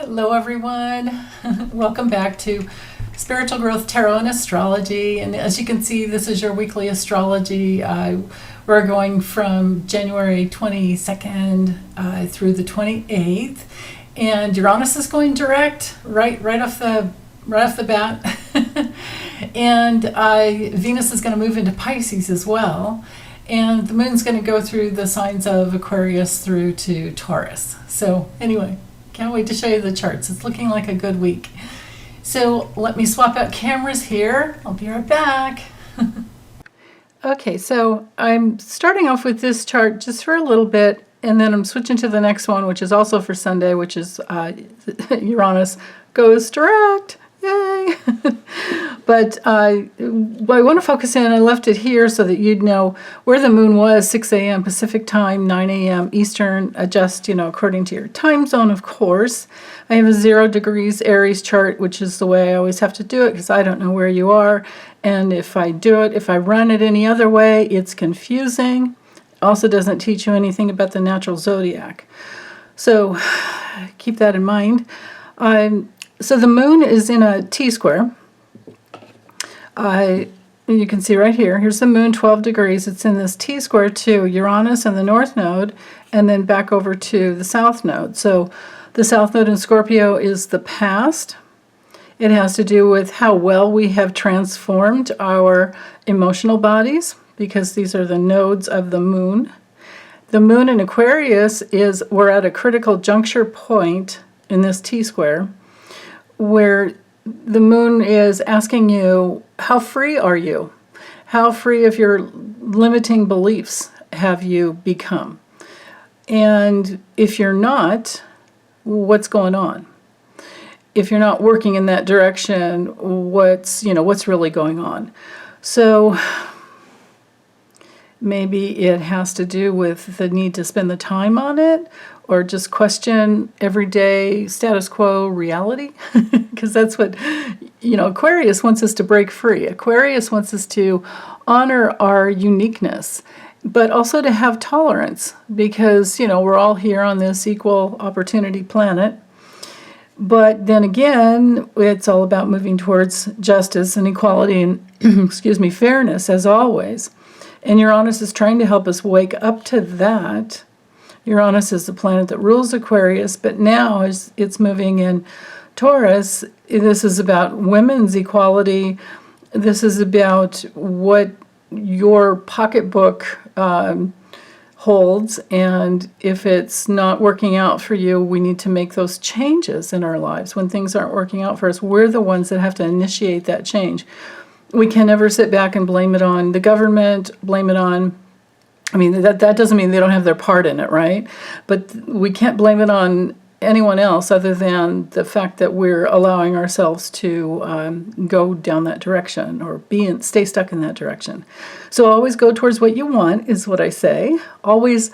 Hello everyone, welcome back to Spiritual Growth Tarot and Astrology. And as you can see, this is your weekly astrology. We're going from January 22nd through the 28th, and Uranus is going direct right off the bat. And Venus is going to move into Pisces as well, and the moon's going to go through the signs of Aquarius through to Taurus. So anyway, can't wait to show you the charts. It's looking like a good week. So let me swap out cameras here. I'll be right back. Okay, so I'm starting off with this chart just for a little bit, and then I'm switching to the next one, which is also for Sunday, which is Uranus goes direct. Yay! But I want to focus in. I left it here so that you'd know where the moon was: 6 a.m. Pacific time, 9 a.m. Eastern. Adjust, according to your time zone, of course. I have a 0 degrees Aries chart, which is the way I always have to do it because I don't know where you are. And if I run it any other way, it's confusing. Also doesn't teach you anything about the natural zodiac. So keep that in mind. So the moon is in a T-square. You can see right here. Here's the moon, 12 degrees. It's in this T-square to Uranus and the North Node, and then back over to the South Node. So the South Node in Scorpio is the past. It has to do with how well we have transformed our emotional bodies, because these are the nodes of the moon. The moon in Aquarius we're at a critical juncture point in this T-square, where the moon is asking you, how free are you? How free of your limiting beliefs have you become? And if you're not, what's going on? If you're not working in that direction, what's really going on? So maybe it has to do with the need to spend the time on it, or just question everyday status quo reality, because that's what, Aquarius wants us to break free. Aquarius wants us to honor our uniqueness, but also to have tolerance, because, we're all here on this equal opportunity planet. But then again, it's all about moving towards justice and equality and, fairness, as always. And Uranus is trying to help us wake up to that. Uranus is the planet that rules Aquarius, but now as it's moving in Taurus, this is about women's equality. This is about what your pocketbook holds, and if it's not working out for you, we need to make those changes in our lives. When things aren't working out for us, we're the ones that have to initiate that change. We can never sit back and blame it on the government, that doesn't mean they don't have their part in it, right? But we can't blame it on anyone else other than the fact that we're allowing ourselves to go down that direction or stay stuck in that direction. So always go towards what you want, is what I say. Always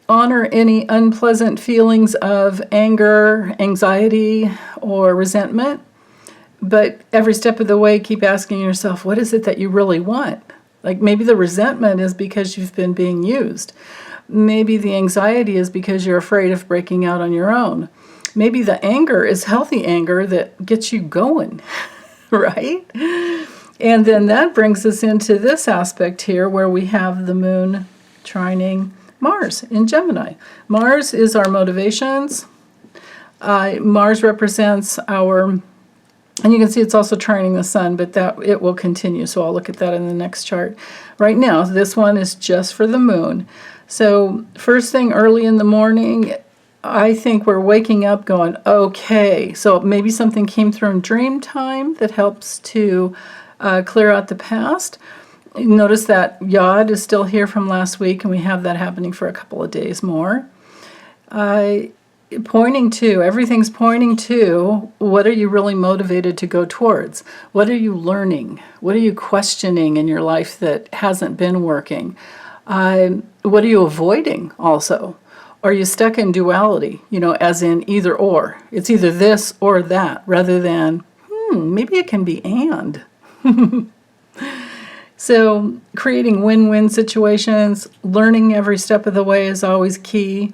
honor any unpleasant feelings of anger, anxiety, or resentment. But every step of the way, keep asking yourself, what is it that you really want? Like maybe the resentment is because you've been being used. Maybe the anxiety is because you're afraid of breaking out on your own. Maybe the anger is healthy anger that gets you going, right? And then that brings us into this aspect here where we have the moon trining Mars in Gemini. Mars is our motivations. Mars represents our... And you can see it's also trining the sun, but that it will continue. So I'll look at that in the next chart. Right now, this one is just for the moon. So first thing early in the morning, I think we're waking up going, okay. So maybe something came through in Dreamtime that helps to clear out the past. Notice that Yod is still here from last week, and we have that happening for a couple of days more. Everything's pointing to, what are you really motivated to go towards? What are you learning? What are you questioning in your life that hasn't been working? What are you avoiding also? Are you stuck in duality, as in either or? It's either this or that, rather than, maybe it can be and. So creating win-win situations, learning every step of the way is always key.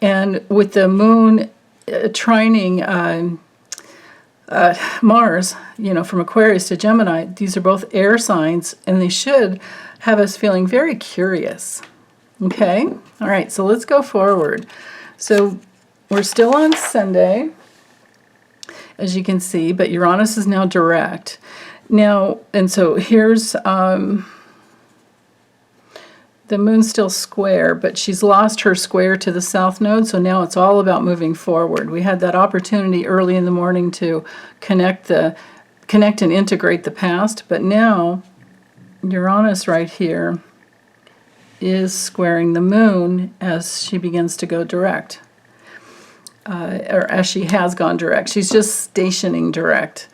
And with the moon trining Mars, from Aquarius to Gemini. These are both air signs, and they should have us feeling very curious. Okay? All right, so let's go forward. So we're still on Sunday, as you can see, but Uranus is now direct. Now, and so here's the moon's still square, but she's lost her square to the south node, so now it's all about moving forward. We had that opportunity early in the morning to connect and integrate the past, but now Uranus right here is squaring the moon as she begins to go direct, or as she has gone direct. She's just stationing direct.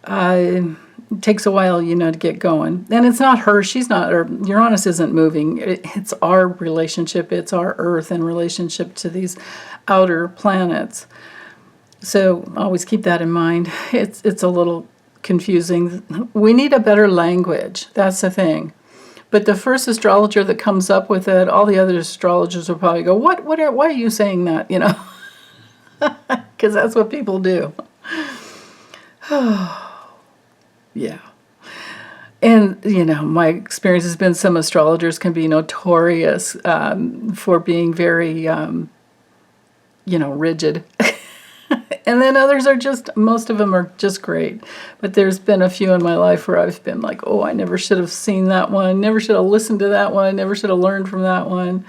It takes a while, to get going. And it's not her, or Uranus isn't moving. It's our relationship, it's our Earth in relationship to these outer planets. So always keep that in mind. It's a little confusing. We need a better language, that's the thing. But the first astrologer that comes up with it, all the other astrologers will probably go, why are you saying that, Because that's what people do. Yeah. And, my experience has been some astrologers can be notorious for being very, rigid. And then others are most of them are just great. But there's been a few in my life where I've been like, oh, I never should have seen that one, never should have listened to that one, never should have learned from that one.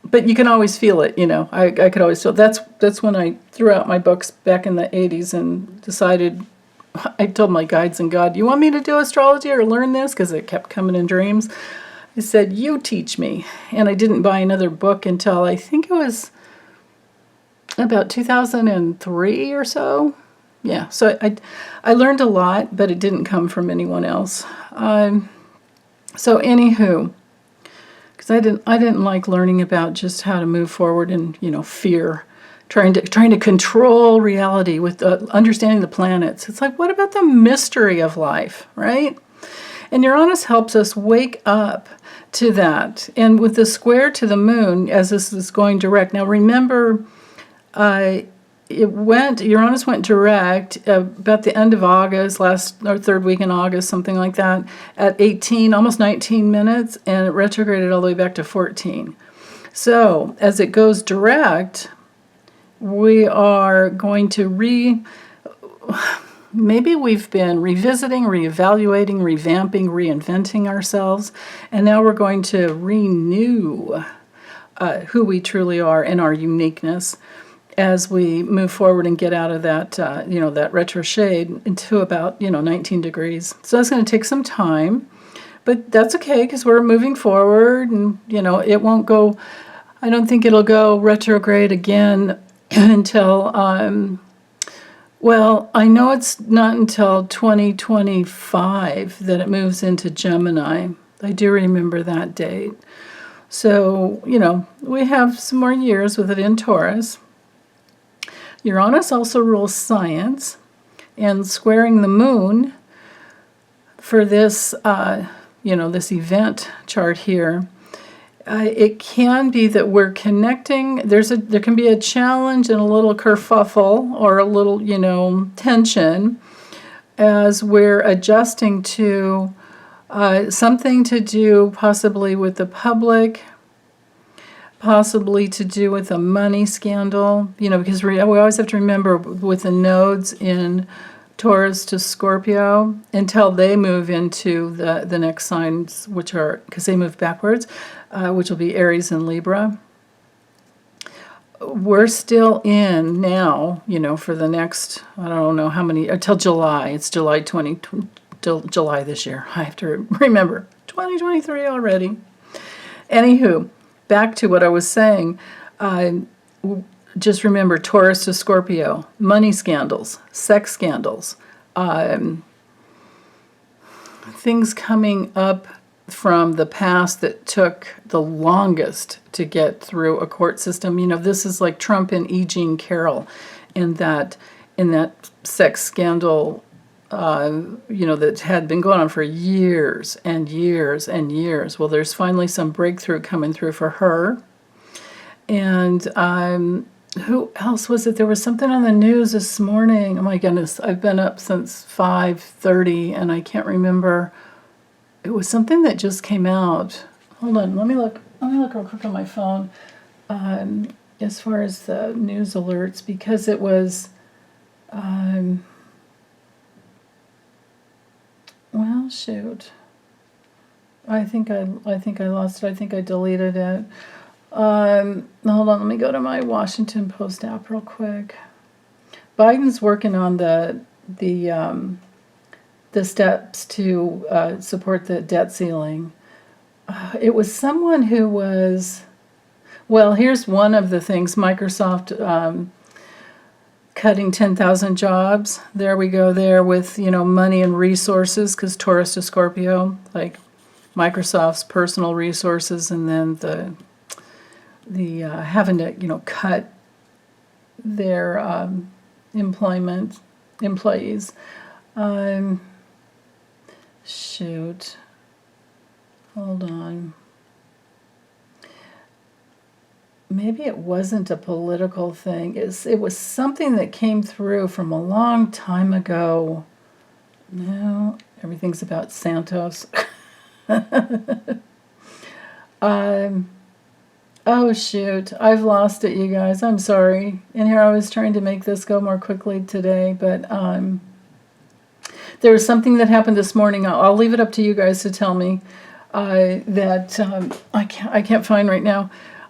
But you can always feel it, I could always feel it. That's when I threw out my books back in the 80s and decided, I told my guides and God, you want me to do astrology or learn this? Because it kept coming in dreams. I said, you teach me. And I didn't buy another book until I think it was about 2003 or so. Yeah, so I learned a lot, but it didn't come from anyone else. So anywho, because I didn't like learning about just how to move forward and fear, trying to control reality with understanding the planets. It's like, what about the mystery of life, right? And Uranus helps us wake up to that. And with the square to the moon, as this is going direct. Now remember, Uranus went direct about the end of August, last or third week in August, something like that, at 18, almost 19 minutes, and it retrograded all the way back to 14. So as it goes direct, we are going to maybe we've been revisiting, reevaluating, revamping, reinventing ourselves, and now we're going to renew who we truly are and our uniqueness as we move forward and get out of that, that retro shade into about, 19 degrees. So that's going to take some time, but that's okay because we're moving forward and, it won't go, I don't think it'll go retrograde again until, I know it's not until 2025 that it moves into Gemini. I do remember that date. So, we have some more years with it in Taurus. Uranus also rules science, and squaring the moon for this, this event chart here, it can be that we're connecting. There can be a challenge and a little kerfuffle or a little, tension as we're adjusting to something to do possibly with the public, possibly to do with a money scandal, because we always have to remember with the nodes in Taurus to Scorpio, until they move into the next signs, which are, because they move backwards, which will be Aries and Libra. We're still in now, for the next, I don't know how many, until July. It's July July this year. I have to remember, 2023 already. Anywho, back to what I was saying, just remember Taurus to Scorpio, money scandals, sex scandals, things coming up from the past that took the longest to get through a court system. This is like Trump and E. Jean Carroll in that sex scandal, that had been going on for years and years and years. Well, there's finally some breakthrough coming through for her. And who else was it? There was something on the news this morning. Oh my goodness, I've been up since 5:30 and I can't remember. It was something that just came out. Hold on, let me look real quick on my phone. As far as the news alerts, because it was, well, shoot. I think I lost it. I think I deleted it. Hold on, let me go to my Washington Post app real quick. Biden's working on the steps to support the debt ceiling. It was someone who was, well, here's one of the things, Microsoft cutting 10,000 jobs. There we go there with, money and resources, because Taurus to Scorpio, like Microsoft's personal resources, and then the having to, cut their employees. Shoot. Hold on. Maybe it wasn't a political thing. It was something that came through from a long time ago. No, everything's about Santos. Oh shoot, I've lost it, you guys. I'm sorry. And here I was trying to make this go more quickly today, but there was something that happened this morning. I'll leave it up to you guys to tell me that I can't find right now.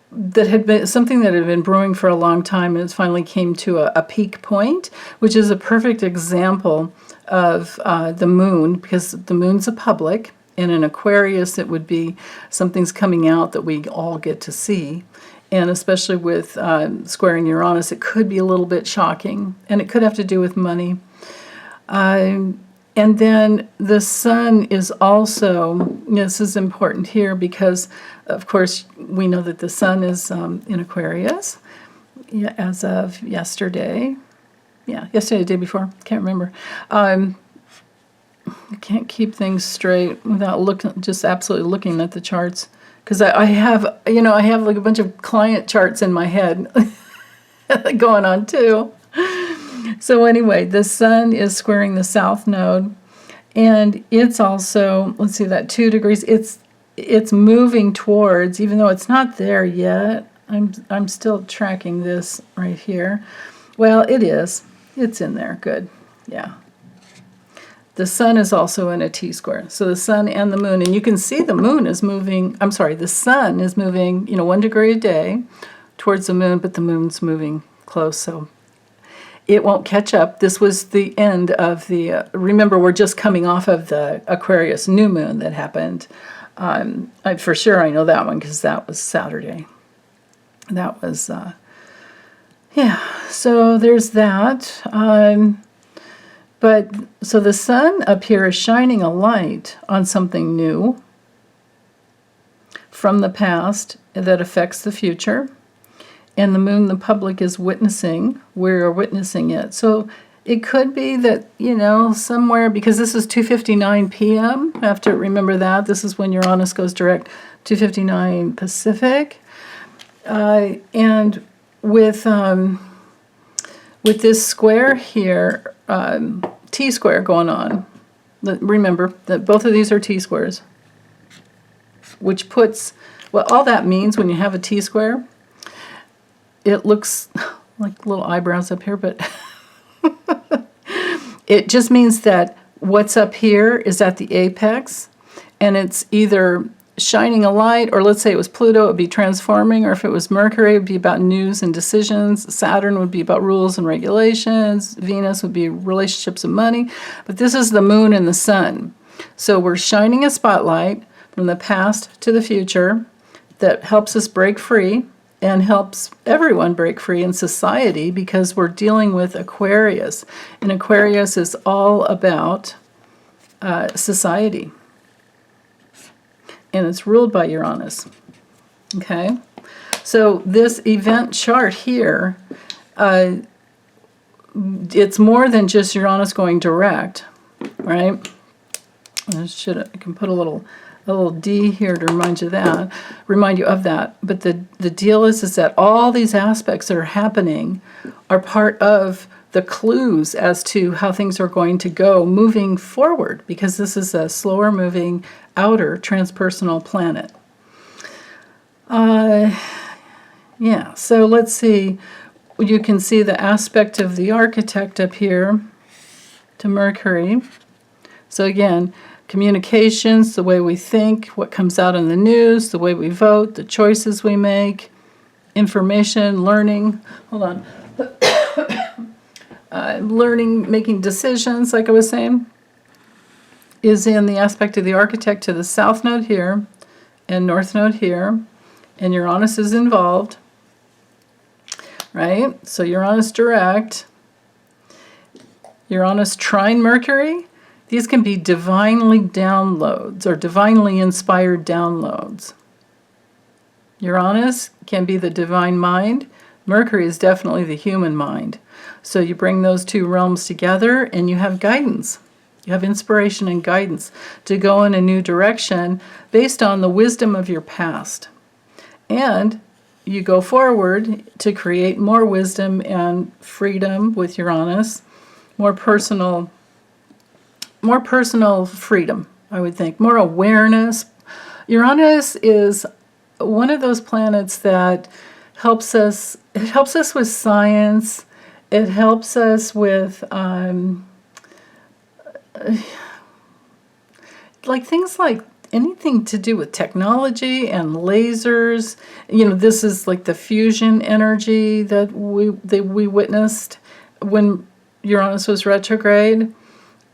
That had been something that had been brewing for a long time, and it finally came to a peak point, which is a perfect example of the moon, because the moon's a public, and in Aquarius it would be something's coming out that we all get to see, and especially with squaring Uranus, it could be a little bit shocking, and it could have to do with money. And then the sun is also, this is important here because, of course, we know that the sun is in Aquarius as of yesterday. Yeah, yesterday, the day before, can't remember. I can't keep things straight without just absolutely looking at the charts. Because I have like a bunch of client charts in my head going on too. So anyway, the sun is squaring the south node, and it's also, let's see, that 2 degrees. It's moving towards, even though it's not there yet. I'm still tracking this right here. Well, it is. It's in there. Good. Yeah. The sun is also in a T-square. So the sun and the moon, and you can see the moon is moving, the sun is moving, 1 degree a day towards the moon, but the moon's moving close, so it won't catch up. This was the end of the, remember, we're just coming off of the Aquarius new moon that happened. For sure I know that one because that was Saturday. That was, so there's that. But, so the sun up here is shining a light on something new from the past that affects the future. And the moon, the public is witnessing, we're witnessing it. So it could be that, somewhere, because this is 2:59 p.m., I have to remember that. This is when Uranus goes direct, 2:59 Pacific. And with this square here, T-square going on, remember that both of these are T-squares, which puts, all that means when you have a T-square, it looks like little eyebrows up here, but it just means that what's up here is at the apex, and it's either shining a light, or let's say it was Pluto, it would be transforming, or if it was Mercury, it would be about news and decisions. Saturn would be about rules and regulations. Venus would be relationships and money. But this is the moon and the sun. So we're shining a spotlight from the past to the future that helps us break free and helps everyone break free in society, because we're dealing with Aquarius. And Aquarius is all about society. And it's ruled by Uranus. Okay? So this event chart here, it's more than just Uranus going direct, right? I can put a little a little D here to remind you of that. But the deal is that all these aspects that are happening are part of the clues as to how things are going to go moving forward, because this is a slower moving outer transpersonal planet. Yeah, so let's see. You can see the aspect of the architect up here to Mercury. So again, communications, the way we think, what comes out in the news, the way we vote, the choices we make, information, learning. Hold on. Learning, making decisions, like I was saying, is in the aspect of the architect to the south node here and north node here, and Uranus is involved, right? So Uranus direct, Uranus trine Mercury. These can be divinely downloads or divinely inspired downloads. Uranus can be the divine mind. Mercury is definitely the human mind. So you bring those two realms together and you have guidance. You have inspiration and guidance to go in a new direction based on the wisdom of your past. And you go forward to create more wisdom and freedom with Uranus, more personal freedom, I would think, more awareness. Uranus is one of those planets that helps us. It helps us with science. It helps us with like things like anything to do with technology and lasers. You know, this is like the fusion energy that we witnessed when Uranus was retrograde.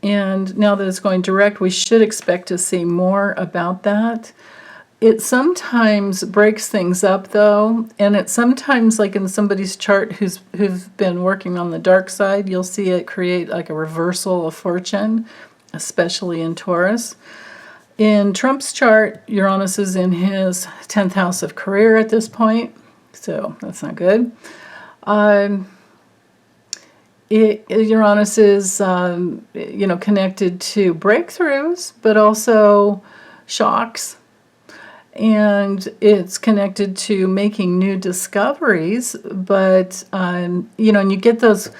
And now that it's going direct, we should expect to see more about that. It sometimes breaks things up, though, and it sometimes, like in somebody's chart who's been working on the dark side, you'll see it create like a reversal of fortune, especially in Taurus. In Trump's chart, Uranus is in his 10th house of career at this point, so that's not good. Uranus is, connected to breakthroughs, but also shocks. And it's connected to making new discoveries, but and you get those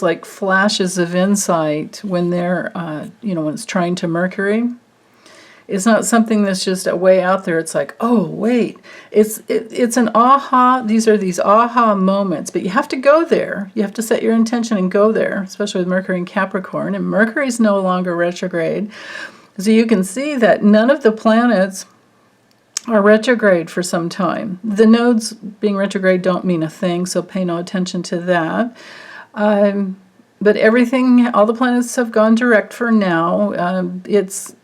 like flashes of insight when they're when it's trying to Mercury. It's not something that's just a way out there. It's like, oh wait, it's an aha. These are these aha moments, but you have to go there. You have to set your intention and go there, especially with Mercury in Capricorn, and Mercury's no longer retrograde, so you can see that none of the planets are retrograde for some time. The nodes being retrograde don't mean a thing, so pay no attention to that. But everything, all the planets have gone direct for now. It's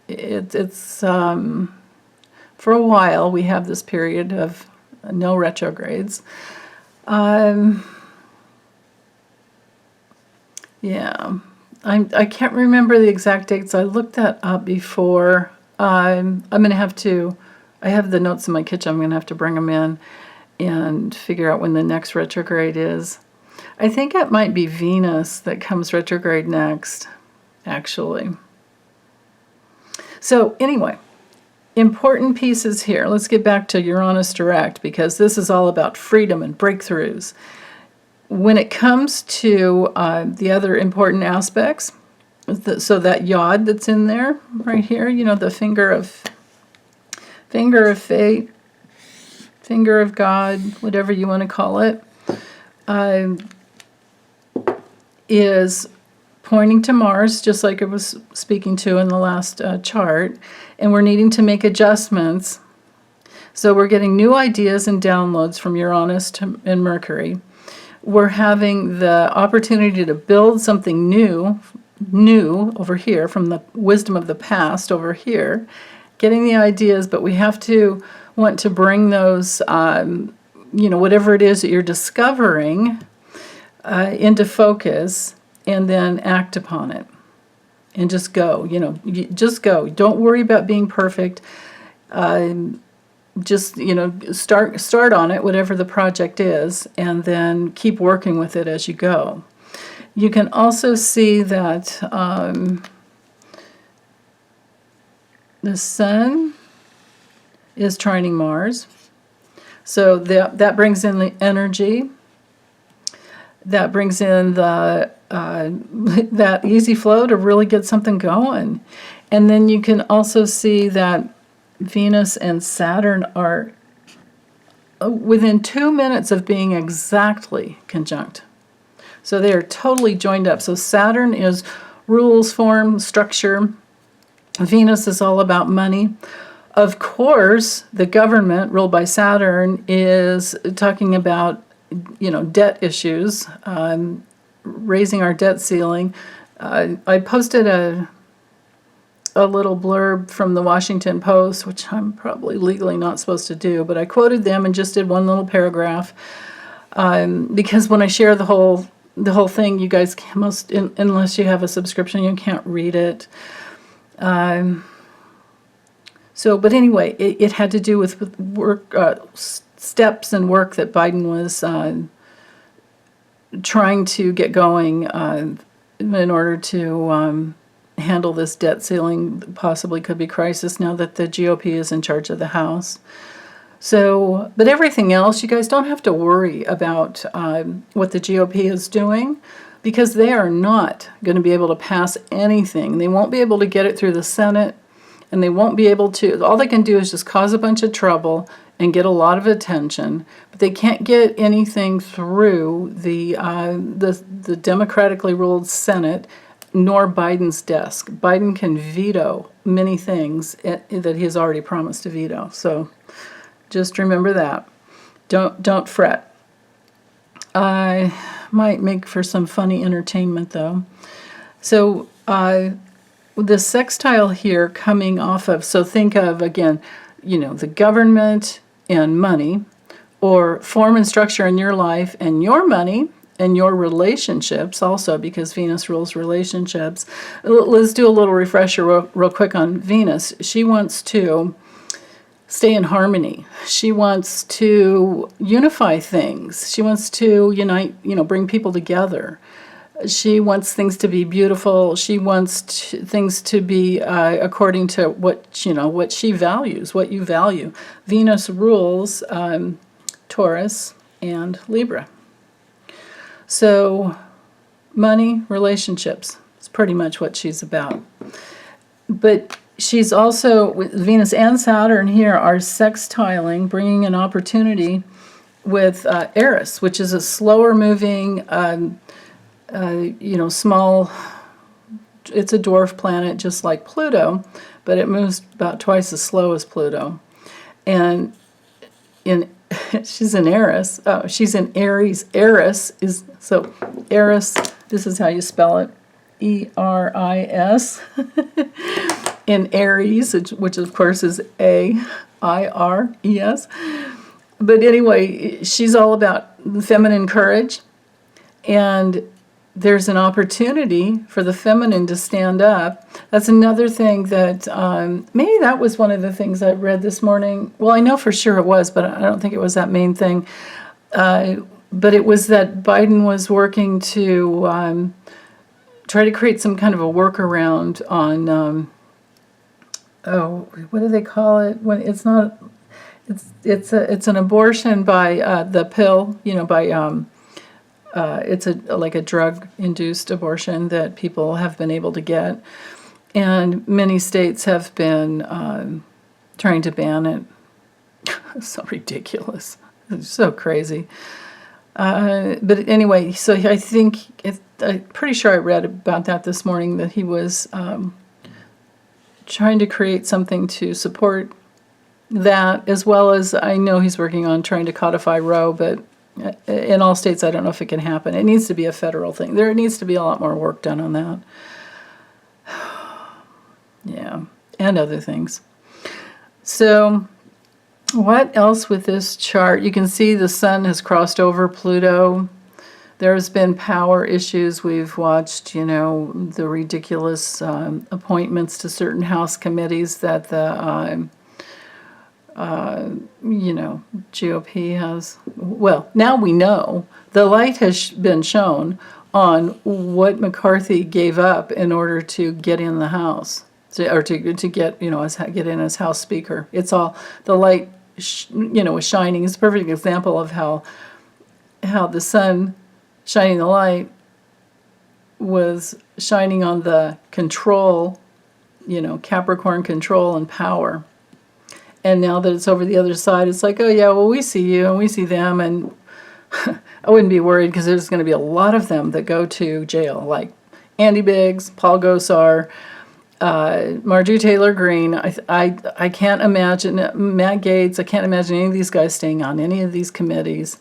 for a while we have this period of no retrogrades. Yeah, I can't remember the exact dates. I looked that up before. I'm going to have to. I have the notes in my kitchen. I'm going to have to bring them in and figure out when the next retrograde is. I think it might be Venus that comes retrograde next, actually. So anyway, important pieces here. Let's get back to Uranus direct, because this is all about freedom and breakthroughs. When it comes to the other important aspects, so that yod that's in there right here, the finger of fate, finger of God, whatever you want to call it, is pointing to Mars, just like I was speaking to in the last chart, and we're needing to make adjustments. So we're getting new ideas and downloads from Uranus and Mercury. We're having the opportunity to build something new over here from the wisdom of the past over here, getting the ideas, but we have to want to bring those, whatever it is that you're discovering into focus, and then act upon it. And just go, just go. Don't worry about being perfect. Just, start on it, whatever the project is, and then keep working with it as you go. You can also see that the sun is trining Mars. So that brings in the energy. That brings in the that easy flow to really get something going. And then you can also see that Venus and Saturn are within 2 minutes of being exactly conjunct. So they are totally joined up. So Saturn is rules, form, structure. Venus is all about money. Of course, the government ruled by Saturn is talking about, debt issues, raising our debt ceiling. I posted a little blurb from the Washington Post, which I'm probably legally not supposed to do, but I quoted them and just did one little paragraph, because when I share the whole thing, you guys unless you have a subscription, you can't read it. But anyway, it had to do with work, steps and work that Biden was trying to get going in order to handle this debt ceiling, possibly could be crisis now that the GOP is in charge of the House. So, but everything else, you guys don't have to worry about what the GOP is doing, because they are not going to be able to pass anything. They won't be able to get it through the Senate, and they won't be able to, all they can do is just cause a bunch of trouble and get a lot of attention, but they can't get anything through the democratically ruled Senate, nor Biden's desk. Biden can veto many things that he has already promised to veto. So just remember that. Don't fret. I might make for some funny entertainment, though. So the sextile here coming off of, so think of, again, the government and money, or form and structure in your life and your money and your relationships also, because Venus rules relationships. Let's do a little refresher real quick on Venus. She wants to stay in harmony. She wants to unify things. She wants to unite, bring people together. She wants things to be beautiful. She wants things to be according to what she values, what you value. Venus rules Taurus and Libra. So money, relationships is pretty much what she's about. But she's also, Venus and Saturn here are sextiling, bringing an opportunity with Eris, which is a slower moving, small, it's a dwarf planet just like Pluto, but it moves about twice as slow as Pluto. And she's in Eris. Oh, she's in Aries. Eris is, so Eris, this is how you spell it, E-R-I-S. In Aries, which of course is A-I-R-E-S. But anyway, she's all about feminine courage, and there's an opportunity for the feminine to stand up. That's another thing that, maybe that was one of the things I read this morning. Well, I know for sure it was, but I don't think it was that main thing. But it was that Biden was working to try to create some kind of a workaround on, what do they call it? When it's not, it's an abortion by the pill, by it's like a drug-induced abortion that people have been able to get, and many states have been trying to ban it. It's so ridiculous. It's so crazy. But anyway, so I think I'm pretty sure I read about that this morning, that he was trying to create something to support that, as well as I know he's working on trying to codify Roe, but in all states, I don't know if it can happen. It needs to be a federal thing. There needs to be a lot more work done on that. Yeah, and other things. So what else with this chart? You can see the sun has crossed over Pluto. There's been power issues. We've watched, the ridiculous appointments to certain House committees that the GOP has. Well, now we know. The light has been shown on what McCarthy gave up in order to get in the House. to get, get in as house speaker. It's all, the light, is shining. It's a perfect example of how the sun shining the light was shining on the control, Capricorn control and power. And now that it's over the other side, it's like, oh yeah, well, we see you and we see them, and I wouldn't be worried because there's going to be a lot of them that go to jail, like Andy Biggs, Paul Gosar, Marjorie Taylor Greene. I can't imagine Matt Gaetz. I can't imagine any of these guys staying on any of these committees.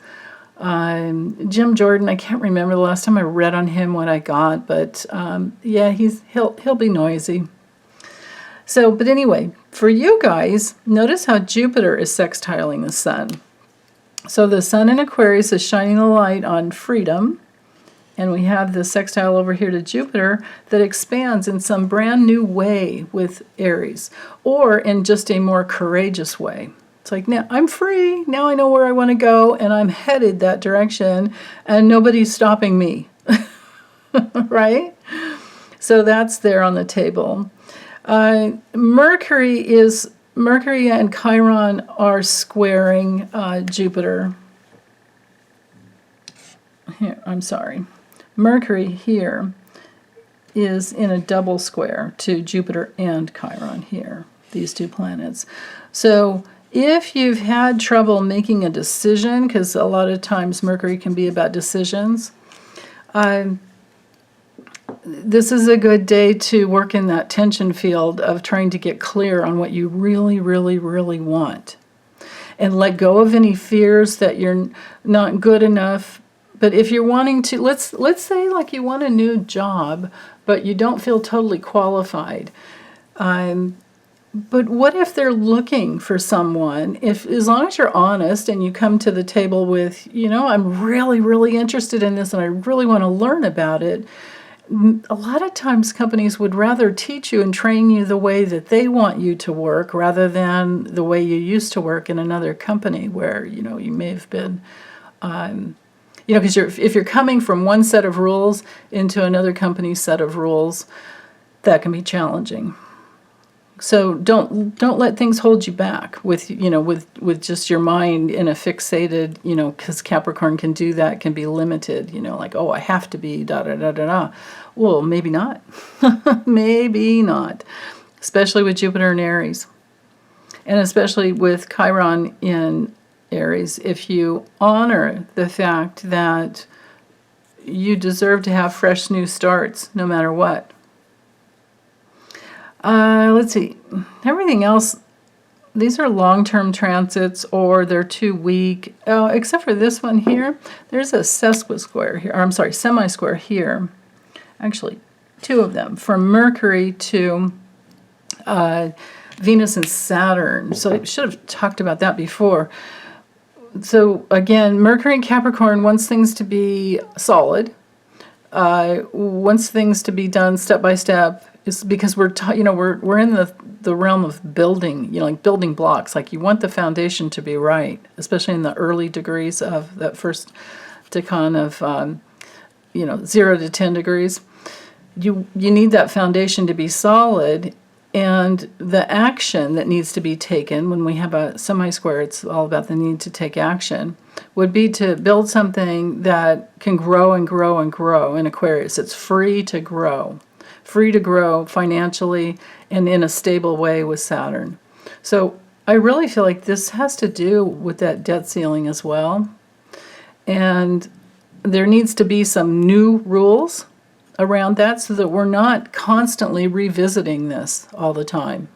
Jim Jordan, I can't remember the last time I read on him what I got, but yeah, he'll be noisy. So, but anyway, for you guys, notice how Jupiter is sextiling the sun. So the sun in Aquarius is shining the light on freedom, and we have the sextile over here to Jupiter that expands in some brand new way with Aries, or in just a more courageous way. It's like, now I'm free, now I know where I want to go, and I'm headed that direction, and nobody's stopping me, right? So that's there on the table. Mercury and Chiron are squaring Jupiter. Here, I'm sorry. Mercury here is in a double square to Jupiter and Chiron here, these two planets. So if you've had trouble making a decision, because a lot of times Mercury can be about decisions, this is a good day to work in that tension field of trying to get clear on what you really, really, really want. And let go of any fears that you're not good enough. But if you're wanting to, let's say like you want a new job, but you don't feel totally qualified. But what if they're looking for someone? As long as you're honest and you come to the table with, I'm really, really interested in this and I really want to learn about it. A lot of times companies would rather teach you and train you the way that they want you to work rather than the way you used to work in another company where, you may have been, because if you're coming from one set of rules into another company's set of rules, that can be challenging. So don't let things hold you back with just your mind in a fixated, because Capricorn can do that, can be limited, like, oh, I have to be da da da da da. Well, maybe not. Maybe not. Especially with Jupiter in Aries. And especially with Chiron in Aries, if you honor the fact that you deserve to have fresh new starts no matter what. Let's see. Everything else, these are long-term transits or they're too weak. Oh, except for this one here. There's a sesquisquare here. Or I'm sorry, semi-square here. Actually, two of them. From Mercury to Venus and Saturn. So I should have talked about that before. So again, Mercury and Capricorn wants things to be solid. Wants things to be done step by step. Is because we're in the realm of building, like building blocks. Like you want the foundation to be right, especially in the early degrees of that first decan of 0 to 10 degrees. You need that foundation to be solid, and the action that needs to be taken when we have a semi-square, it's all about the need to take action, would be to build something that can grow and grow and grow in Aquarius. It's free to grow financially and in a stable way with Saturn. So I really feel like this has to do with that debt ceiling as well. And there needs to be some new rules around that so that we're not constantly revisiting this all the time,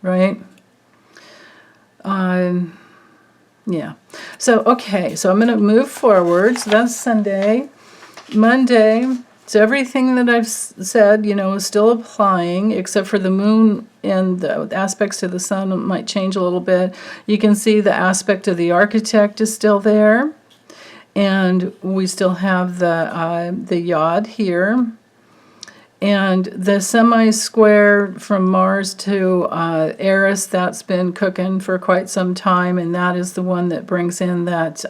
right? Yeah. So, okay, so I'm going to move forward. So that's Sunday. Monday. So everything that I've said, is still applying, except for the moon and the aspects to the sun might change a little bit. You can see the aspect of the architect is still there. And we still have the yod here. And the semi-square from Mars to Eris, that's been cooking for quite some time. And that is the one that brings in that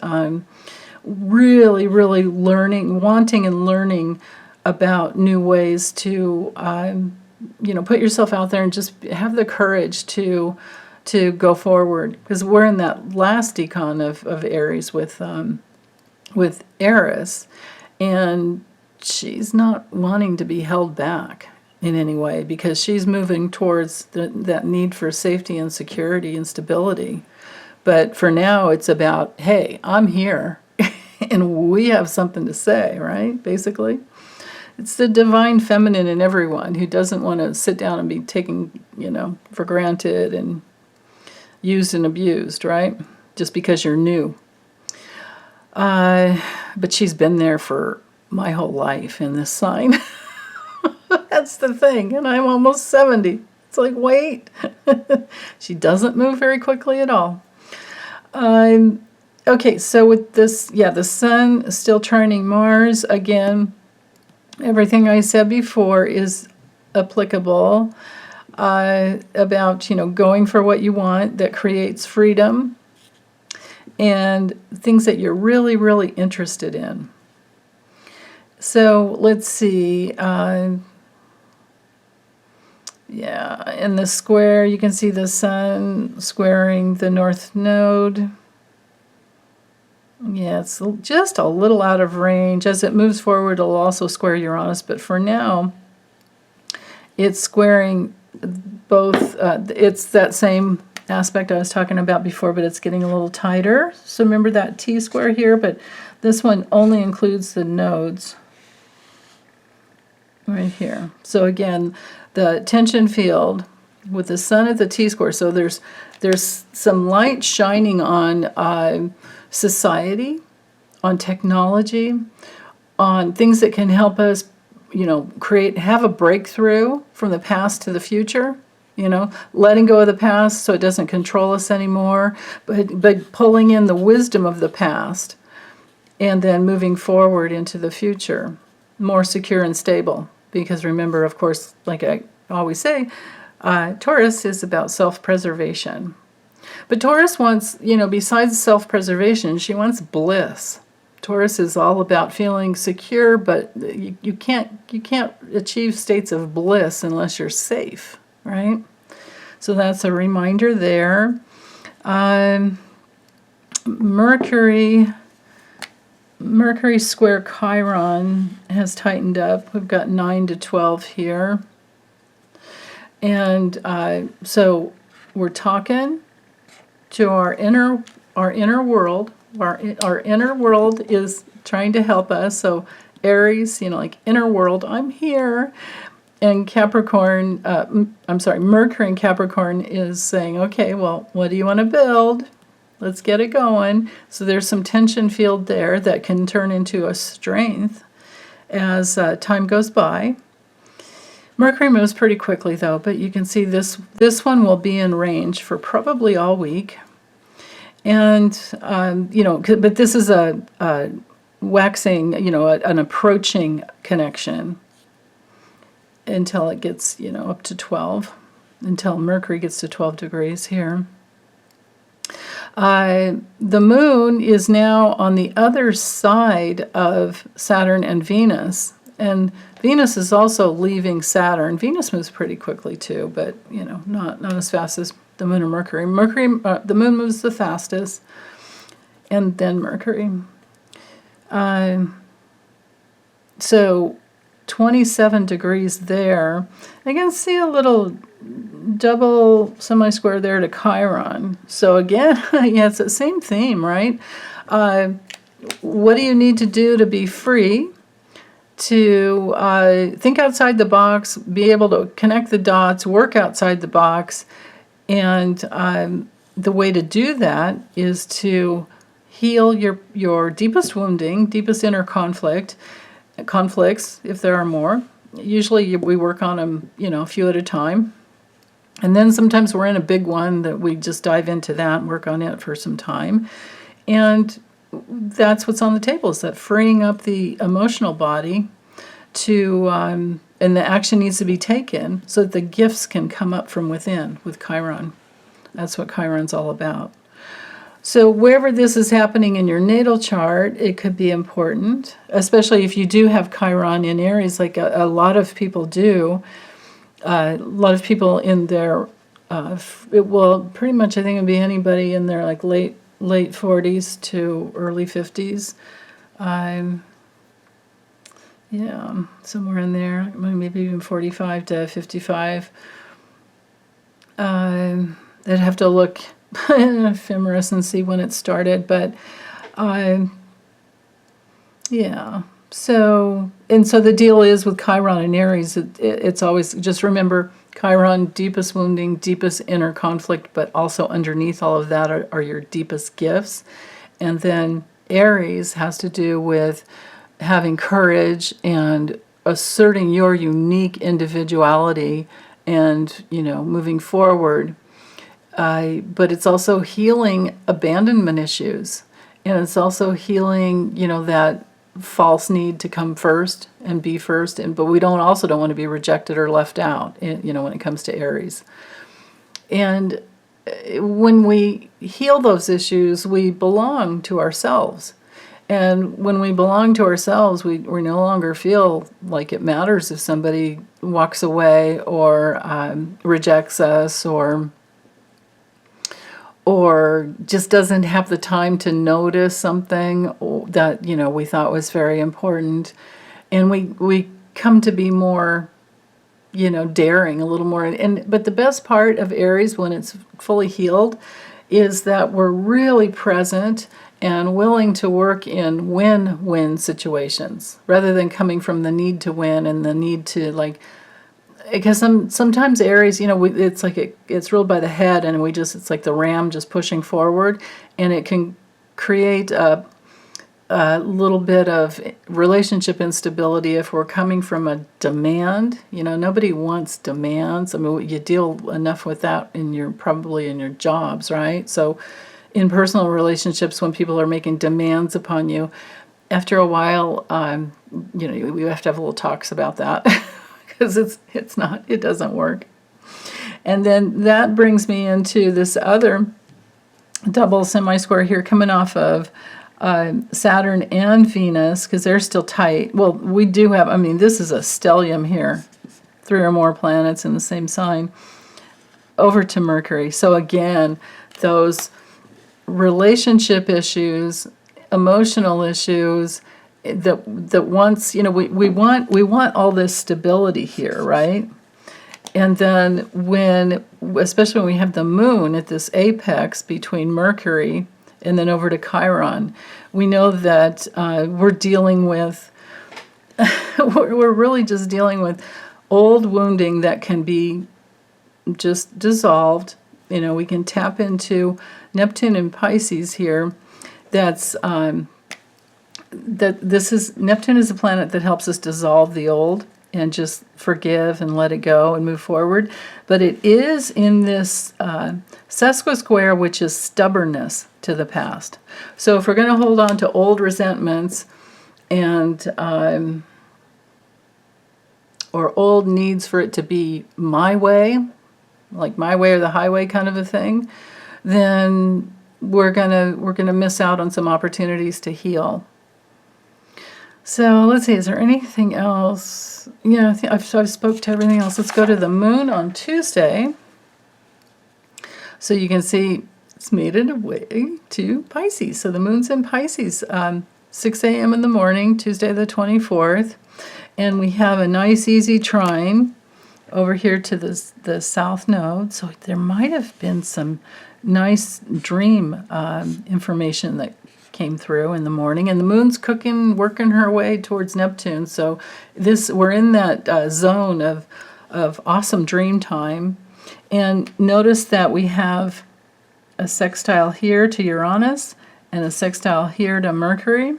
really, really wanting and learning about new ways to put yourself out there and just have the courage to go forward, because we're in that last decan of Aries with Eris, and she's not wanting to be held back in any way, because she's moving towards that need for safety and security and stability. But for now, it's about, hey, I'm here, and we have something to say, right? Basically, it's the divine feminine in everyone who doesn't want to sit down and be taken, for granted and used and abused, right? Just because you're new. But she's been there for my whole life in this sign. That's the thing. And I'm almost 70. It's like, wait. She doesn't move very quickly at all. Okay, so with this, the sun is still trining Mars. Again, everything I said before is applicable. About, going for what you want that creates freedom and things that you're really, really interested in. So let's see. In the square, you can see the sun squaring the north node. Yeah, it's just a little out of range. As it moves forward, it'll also square Uranus. But for now, it's squaring both. It's that same aspect I was talking about before, but it's getting a little tighter. So remember that T-square here, but this one only includes the nodes right here. So again, the tension field with the sun at the T-square. So there's some light shining on society, on technology, on things that can help us, have a breakthrough from the past to the future. Letting go of the past so it doesn't control us anymore, but pulling in the wisdom of the past and then moving forward into the future, more secure and stable. Because remember, of course, like I always say, Taurus is about self-preservation. But Taurus wants, besides self-preservation, she wants bliss. Taurus is all about feeling secure, but you can't achieve states of bliss unless you're safe, right? So that's a reminder there. Mercury square Chiron has tightened up. We've got 9 to 12 here. And so we're talking to our inner world. Our inner world is trying to help us. So Aries, like inner world, I'm here. And Capricorn, Mercury in Capricorn is saying, okay, well, what do you want to build? Let's get it going. So there's some tension field there that can turn into a strength as time goes by. Mercury moves pretty quickly, though, but you can see this one will be in range for probably all week. And, but this is a waxing, an approaching connection until it gets, up to 12, until Mercury gets to 12 degrees here. The moon is now on the other side of Saturn and Venus, and Venus is also leaving Saturn. Venus moves pretty quickly too, but not as fast as the moon or Mercury. The moon moves the fastest, and then Mercury. So 27 degrees there. I can see a little double semi-square there to Chiron. So again, it's the same theme, right? What do you need to do to be free? To think outside the box, be able to connect the dots, work outside the box. And the way to do that is to heal your deepest wounding, deepest inner conflicts, if there are more. Usually we work on them, a few at a time. And then sometimes we're in a big one that we just dive into that and work on it for some time. And that's what's on the table, is that freeing up the emotional body to, and the action needs to be taken so that the gifts can come up from within with Chiron. That's what Chiron's all about. So wherever this is happening in your natal chart, it could be important, especially if you do have Chiron in Aries, like a lot of people do. a lot of people in their, well, pretty much I think it'd be anybody in their like late 40s to early 50s. Yeah, somewhere in there, maybe even 45 to 55. I'd have to look in ephemeris and see when it started, but yeah. So the deal is with Chiron and Aries, it's always, just remember, Chiron, deepest wounding, deepest inner conflict, but also underneath all of that are your deepest gifts. And then Aries has to do with having courage and asserting your unique individuality and, moving forward. But it's also healing abandonment issues. And it's also healing, that false need to come first and be first. But we don't want to be rejected or left out, when it comes to Aries. And when we heal those issues, we belong to ourselves. And when we belong to ourselves, we no longer feel like it matters if somebody walks away or rejects us or just doesn't have the time to notice something that, we thought was very important. And we come to be more, daring a little more. But the best part of Aries when it's fully healed is that we're really present and willing to work in win-win situations rather than coming from the need to win and the need to because sometimes Aries, it's like it's ruled by the head, and it's like the ram just pushing forward, and it can create a little bit of relationship instability if we're coming from a demand. Nobody wants demands. You deal enough with that probably in your jobs, right? So in personal relationships, when people are making demands upon you, after a while, we have to have little talks about that because it doesn't work. And then that brings me into this other double semi-square here coming off of Saturn and Venus, because they're still tight. Well, we do have, this is a stellium here, 3 or more planets in the same sign, over to Mercury. So again, those relationship issues, emotional issues, that once, we want all this stability here, right? And then especially when we have the moon at this apex between Mercury and then over to Chiron, we know that we're dealing with, we're really just dealing with old wounding that can be just dissolved. We can tap into Neptune and Pisces here. Neptune is a planet that helps us dissolve the old and just forgive and let it go and move forward. But it is in this sesquisquare, which is stubbornness to the past. So if we're going to hold on to old resentments and or old needs for it to be my way, like my way or the highway kind of a thing, then we're gonna miss out on some opportunities to heal. So let's see, is there anything else? Yeah, I think I've spoke to everything else. Let's go to the moon on Tuesday. So you can see it's made it away to Pisces. So the moon's in Pisces, 6 a.m. in the morning, Tuesday the 24th. And we have a nice easy trine over here to the south node. So there might have been some nice dream information that came through in the morning. And the moon's working her way towards Neptune. So we're in that zone of awesome dream time. And notice that we have a sextile here to Uranus and a sextile here to Mercury.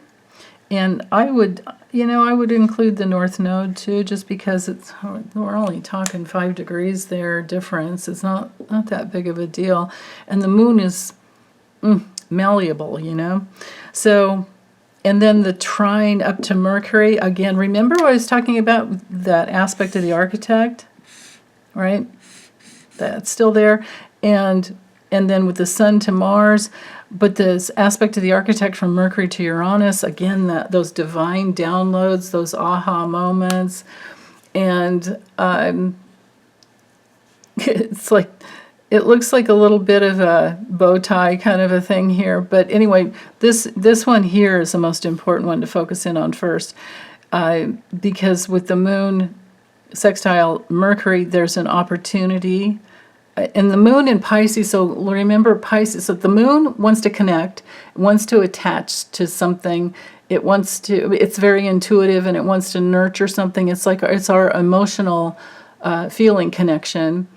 And I would include the north node too, just because we're only talking 5 degrees there difference. It's not that big of a deal. And the moon is malleable, So, and then the trine up to Mercury, again, remember what I was talking about, that aspect of the architect, right? That's still there. And then with the sun to Mars, but this aspect of the architect from Mercury to Uranus, again, those divine downloads, those aha moments. And it's like, it looks like a little bit of a bow tie kind of a thing here. But anyway, this one here is the most important one to focus in on first. Because with the moon sextile Mercury, there's an opportunity. And the moon in Pisces, so remember Pisces, so the moon wants to connect, wants to attach to something. It's very intuitive, and it wants to nurture something. It's our emotional feeling connection.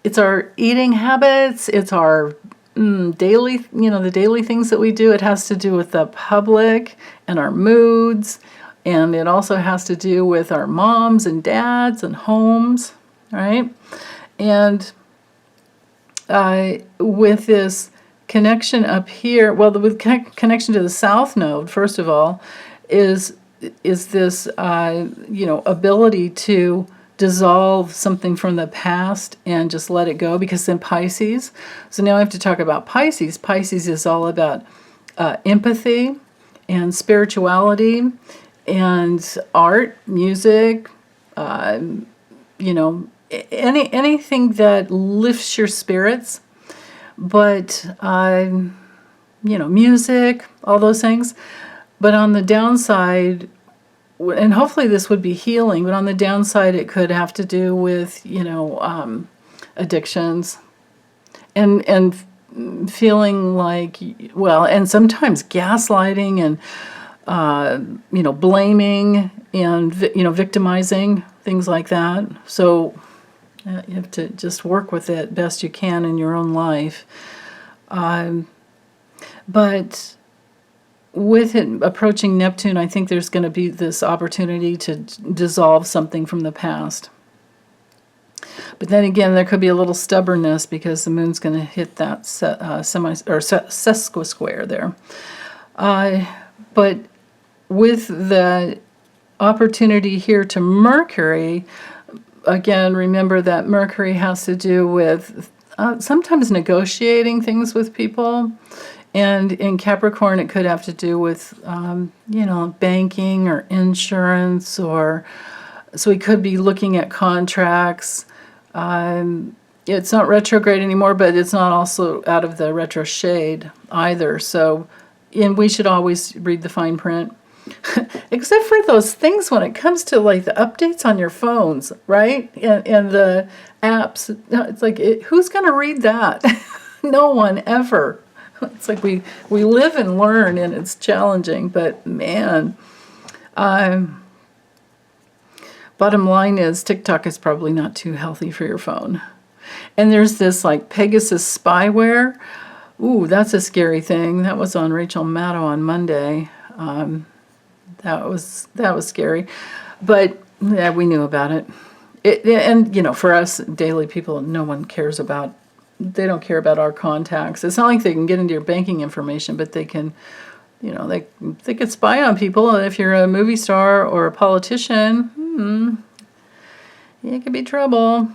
It's our eating habits. It's our daily, the daily things that we do. It has to do with the public and our moods. And it also has to do with our moms and dads and homes, right? And with this connection up here, well, with connection to the south node, first of all, is this, ability to dissolve something from the past and just let it go, because then Pisces. So now I have to talk about Pisces. Pisces is all about empathy and spirituality and art, music, anything that lifts your spirits. But, music, all those things. But on the downside, and hopefully this would be healing, but on the downside it could have to do with, addictions and feeling like, well, and sometimes gaslighting and, blaming and, victimizing, things like that. So you have to just work with it best you can in your own life. But with it approaching Neptune, I think there's going to be this opportunity to dissolve something from the past. But then again, there could be a little stubbornness because the moon's going to hit that sesquisquare there. But with the opportunity here to Mercury, again, remember that Mercury has to do with sometimes negotiating things with people. And in Capricorn, it could have to do with, banking or insurance, so we could be looking at contracts. It's not retrograde anymore, but it's not also out of the retro shade either. So, and we should always read the fine print. Except for those things when it comes to like the updates on your phones, right? And the apps. It's like, who's going to read that? No one ever. It's like we live and learn, and it's challenging. But man, bottom line is TikTok is probably not too healthy for your phone. And there's this like Pegasus spyware. Ooh, that's a scary thing. That was on Rachel Maddow on Monday. That was scary. But yeah, we knew about it. And for us daily people, no one cares about. They don't care about our contacts. It's not like they can get into your banking information, but they can, they could spy on people. And if you're a movie star or a politician, it could be trouble.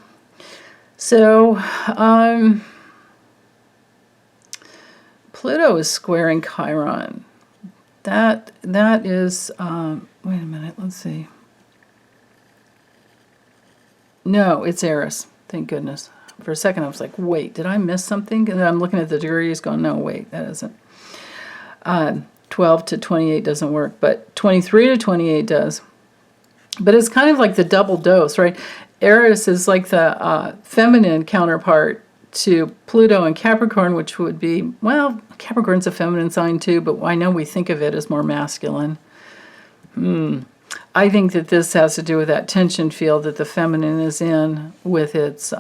So, Pluto is squaring Chiron. That is, wait a minute, let's see. No, it's Eris, thank goodness. For a second, I was like, wait, did I miss something? And then I'm looking at the degrees going, no, wait, that isn't. 12 to 28 doesn't work, but 23 to 28 does. But it's kind of like the double dose, right? Eris is like the feminine counterpart to Pluto and Capricorn, which would be, well, Capricorn's a feminine sign too, but I know we think of it as more masculine. I think that this has to do with that tension field that the feminine is in with its,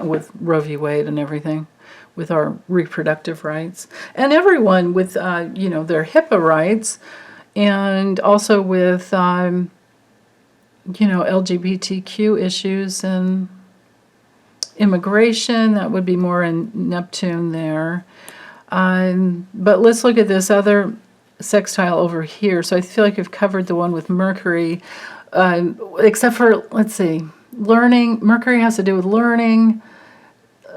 with Roe v. Wade and everything, with our reproductive rights. And everyone with, their HIPAA rights, and also with, LGBTQ issues and immigration. That would be more in Neptune there. But let's look at this other sextile over here. So I feel like I've covered the one with Mercury, except for, let's see, learning. Mercury has to do with learning,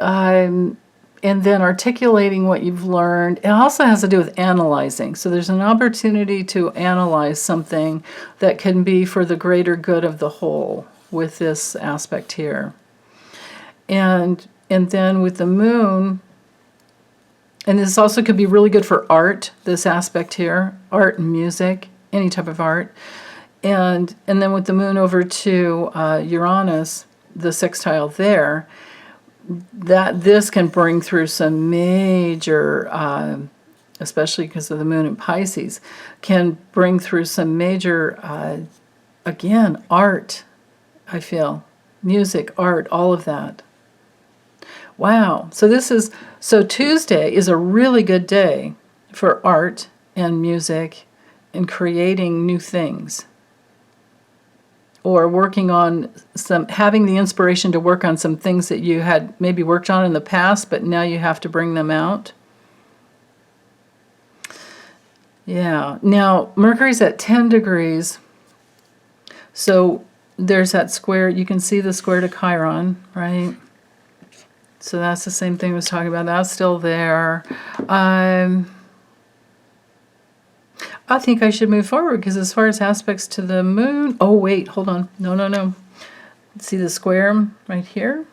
and then articulating what you've learned. It also has to do with analyzing. So there's an opportunity to analyze something that can be for the greater good of the whole with this aspect here. And then with the moon, and this also could be really good for art, this aspect here, art and music, any type of art. And then with the moon over to Uranus, the sextile there, that this can bring through some major, especially because of the moon in Pisces, can bring through some major, again, art, I feel. Music, art, all of that. Wow. So Tuesday is a really good day for art and music and creating new things. Or working on having the inspiration to work on some things that you had maybe worked on in the past, but now you have to bring them out. Yeah. Now, Mercury's at 10 degrees. So there's that square. You can see the square to Chiron, right? So that's the same thing I was talking about. That's still there. I think I should move forward because as far as aspects to the moon... Oh, wait, hold on. No. See the square right here?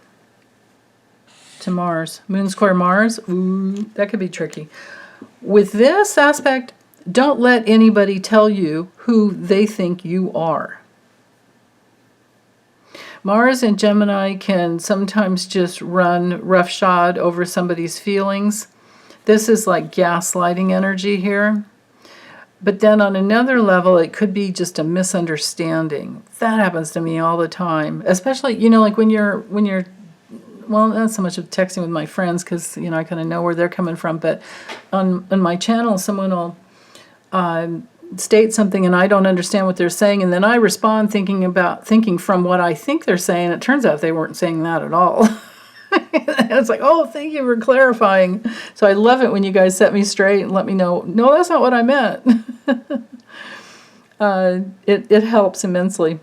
To Mars. Moon square Mars. Ooh, that could be tricky. With this aspect, don't let anybody tell you who they think you are. Mars and Gemini can sometimes just run roughshod over somebody's feelings. This is like gaslighting energy here. But then on another level, it could be just a misunderstanding. That happens to me all the time. Especially, like when you're, well, not so much of texting with my friends because, I kind of know where they're coming from. But on my channel, someone will state something and I don't understand what they're saying. And then I respond thinking from what I think they're saying. It turns out they weren't saying that at all. And it's like, oh, thank you for clarifying. So I love it when you guys set me straight and let me know, no, that's not what I meant. It helps immensely.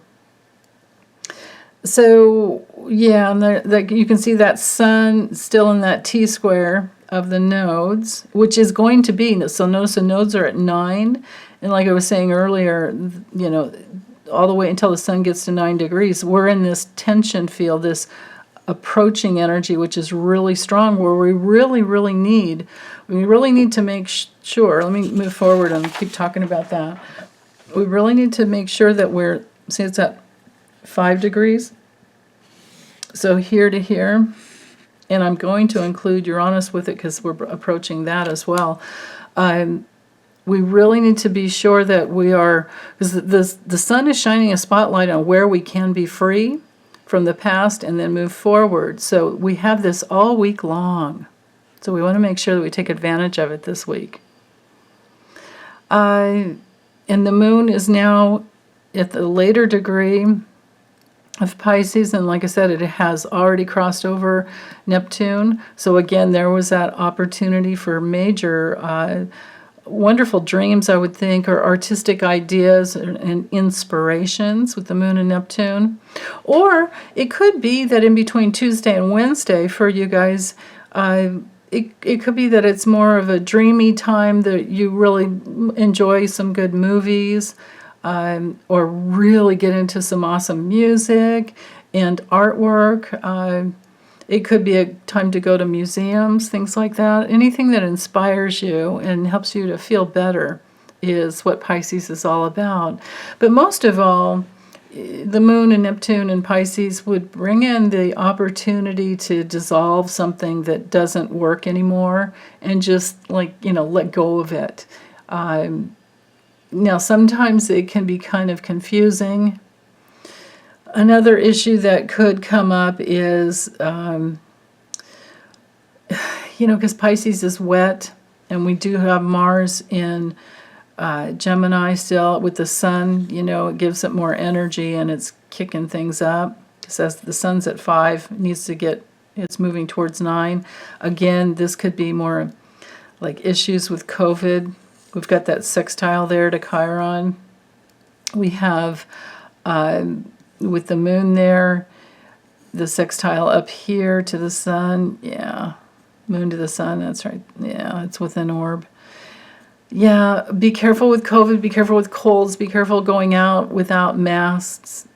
So, yeah, and you can see that sun still in that T-square of the nodes, which is going to be, so notice the nodes are at 9. And like I was saying earlier, all the way until the sun gets to 9 degrees, we're in this tension field, this approaching energy, which is really strong, where we really need to make sure, let me move forward and keep talking about that. We really need to make sure that see it's at 5 degrees. So here to here, and I'm going to include Uranus with it because we're approaching that as well. We really need to be sure that we are, because the sun is shining a spotlight on where we can be free from the past and then move forward. So we have this all week long. So we want to make sure that we take advantage of it this week. And the moon is now at the later degree of Pisces, and like I said, it has already crossed over Neptune. So again, there was that opportunity for major wonderful dreams, I would think, or artistic ideas and inspirations with the moon and Neptune. Or it could be that in between Tuesday and Wednesday for you guys, it could be that it's more of a dreamy time, that you really enjoy some good movies, or really get into some awesome music and artwork. It could be a time to go to museums, things like that. Anything that inspires you and helps you to feel better is what Pisces is all about. But most of all, the moon and Neptune and Pisces would bring in the opportunity to dissolve something that doesn't work anymore and just let go of it. Now, sometimes it can be kind of confusing. Another issue that could come up is, because Pisces is wet, and we do have Mars in Gemini still with the sun, it gives it more energy and it's kicking things up. It says the sun's at 5, it's moving towards 9. Again, this could be more like issues with COVID. We've got that sextile there to Chiron. We have, with the moon there, the sextile up here to the sun. Yeah, moon to the sun, that's right. Yeah, it's with an orb. Yeah, be careful with COVID, be careful with colds, be careful going out without masks,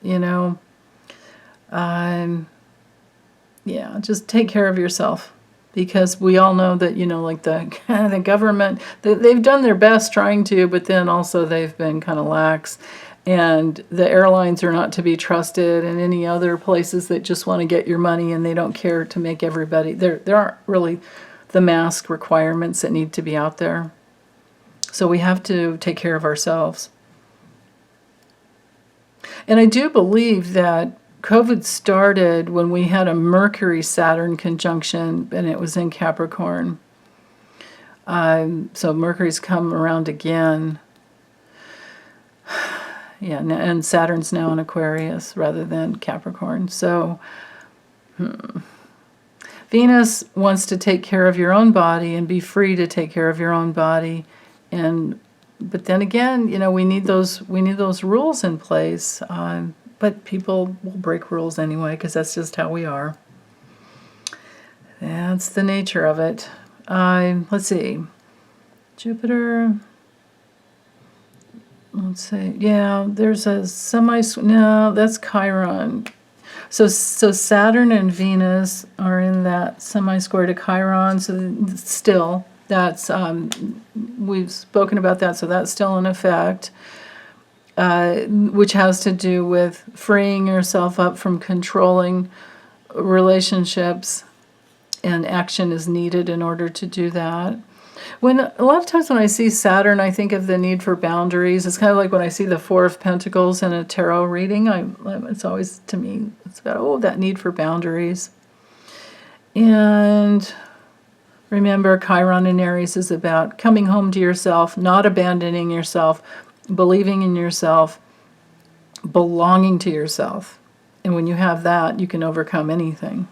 Yeah, just take care of yourself. Because we all know that, like the government, they've done their best trying to, but then also they've been kind of lax. And the airlines are not to be trusted, and any other places that just want to get your money and they don't care to make everybody, there aren't really the mask requirements that need to be out there. So we have to take care of ourselves. And I do believe that COVID started when we had a Mercury-Saturn conjunction, and it was in Capricorn. So Mercury's come around again. Yeah, and Saturn's now in Aquarius rather than Capricorn. So Venus wants to take care of your own body and be free to take care of your own body. But then again, we need those rules in place. But people will break rules anyway, because that's just how we are. That's the nature of it. Let's see. Jupiter. Let's see. Yeah, there's a no, that's Chiron. So Saturn and Venus are in that semi-square to Chiron. So still, that's we've spoken about that. So that's still in effect. Which has to do with freeing yourself up from controlling relationships, and action is needed in order to do that. A lot of times when I see Saturn, I think of the need for boundaries. It's kind of like when I see the Four of Pentacles in a tarot reading. It's always, to me, it's about, that need for boundaries. And remember, Chiron in Aries is about coming home to yourself, not abandoning yourself, believing in yourself, belonging to yourself. And when you have that, you can overcome anything.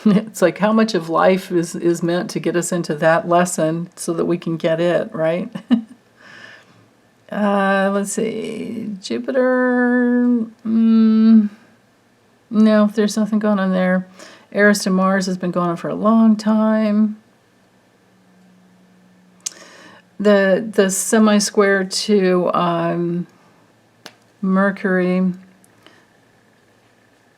It's like how much of life is meant to get us into that lesson so that we can get it, right? Let's see. Jupiter. No, there's nothing going on there. Eris to Mars has been going on for a long time. The semi-square to Mercury,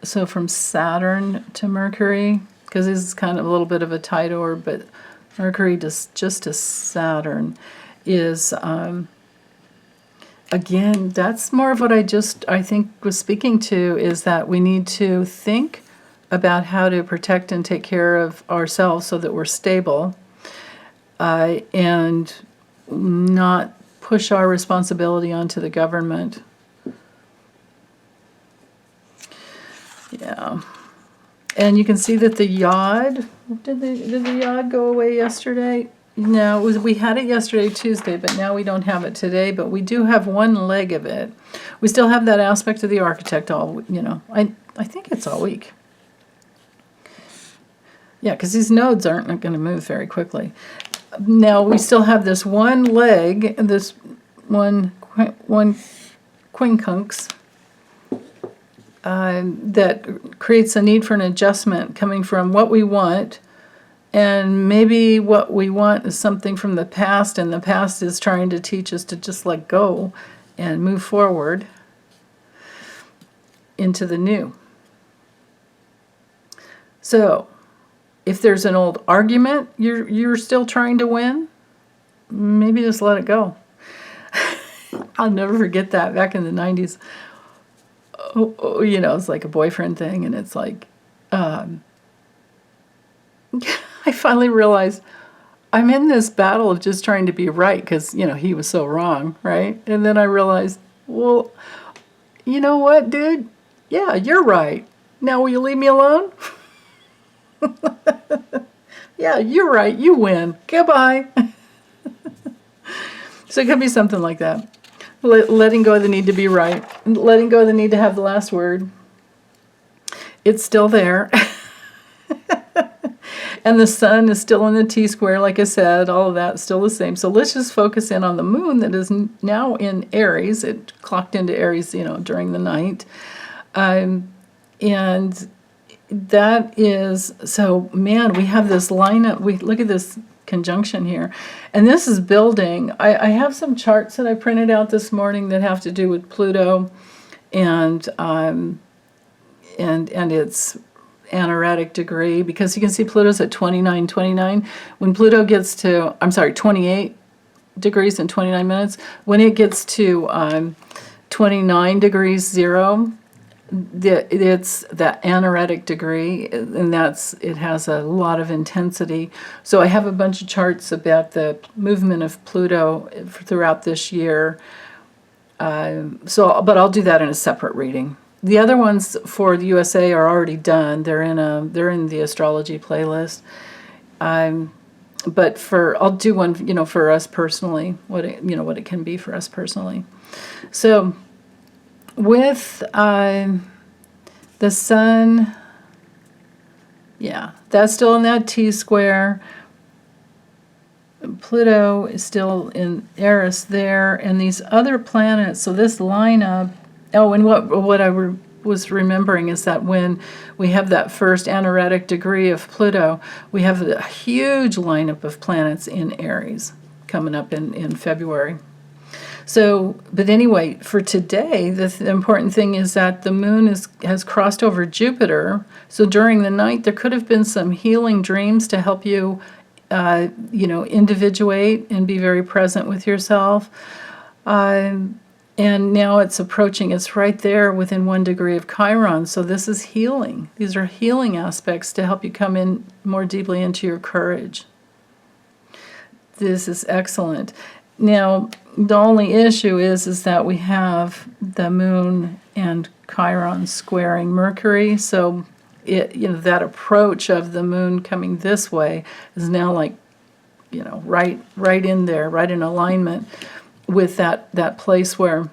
so from Saturn to Mercury, because this is kind of a little bit of a tight orb, but Mercury just to Saturn is, again, that's more of what I think was speaking to, is that we need to think about how to protect and take care of ourselves so that we're stable, and not push our responsibility onto the government. Yeah. And you can see that the yod, did the yod go away yesterday? No, we had it yesterday, Tuesday, but now we don't have it today, but we do have one leg of it. We still have that aspect of the architect all, I think it's all week. Yeah, because these nodes aren't going to move very quickly. Now we still have this one leg, this one quincunx, that creates a need for an adjustment coming from what we want, and maybe what we want is something from the past, and the past is trying to teach us to just let go and move forward into the new. So if there's an old argument you're still trying to win, maybe just let it go. I'll never forget that back in the 90s. It's like a boyfriend thing, and it's like, I finally realized I'm in this battle of just trying to be right because, he was so wrong, right? And then I realized, well, you know what, dude? Yeah, you're right. Now will you leave me alone? Yeah, you're right. You win. Goodbye. So it could be something like that. Letting go of the need to be right. Letting go of the need to have the last word. It's still there. And the sun is still in the T-square, like I said. All of that's still the same. So let's just focus in on the moon that is now in Aries. It clocked into Aries, during the night. And that is, so man, we have this lineup. We look at this conjunction here, and this is building. I have some charts that I printed out this morning that have to do with Pluto, and it's anaretic degree, because you can see Pluto's at 29. When Pluto gets to, 28 degrees and 29 minutes, when it gets to 29 degrees 0, it's that anaretic degree, and it has a lot of intensity. So I have a bunch of charts about the movement of Pluto throughout this year. But I'll do that in a separate reading. The other ones for the USA are already done. They're in the astrology playlist. But I'll do one, for us personally, what it can be for us personally. So with the sun, that's still in that T-square. Pluto is still in Eris there, and these other planets, so this lineup, and what I was remembering is that when we have that first anaretic degree of Pluto, we have a huge lineup of planets in Aries coming up in February. So, but anyway, for today, the important thing is that the moon has crossed over Jupiter. So during the night, there could have been some healing dreams to help you, individuate and be very present with yourself. And now it's approaching, it's right there within 1 degree of Chiron. So this is healing. These are healing aspects to help you come in more deeply into your courage. This is excellent. Now, the only issue is that we have the moon and Chiron squaring Mercury, so that approach of the moon coming this way is now right in there, right in alignment with that place where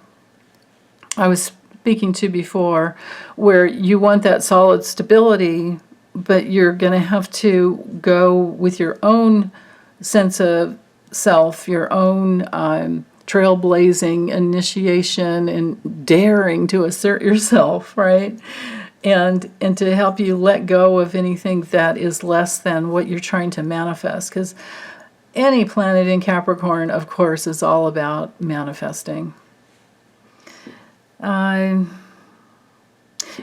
I was speaking to before, where you want that solid stability, but you're going to have to go with your own sense of self, your own trailblazing initiation and daring to assert yourself, right? And to help you let go of anything that is less than what you're trying to manifest. Because any planet in Capricorn, of course, is all about manifesting. And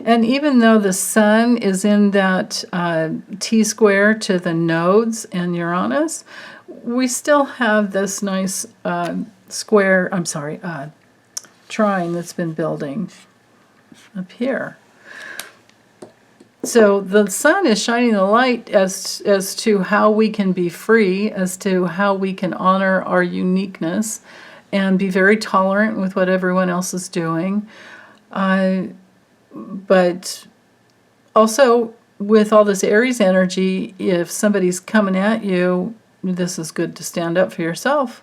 even though the sun is in that T-square to the nodes and Uranus, we still have this nice trine that's been building up here. So the sun is shining the light as to how we can be free, as to how we can honor our uniqueness and be very tolerant with what everyone else is doing. But also with all this Aries energy, if somebody's coming at you, this is good to stand up for yourself,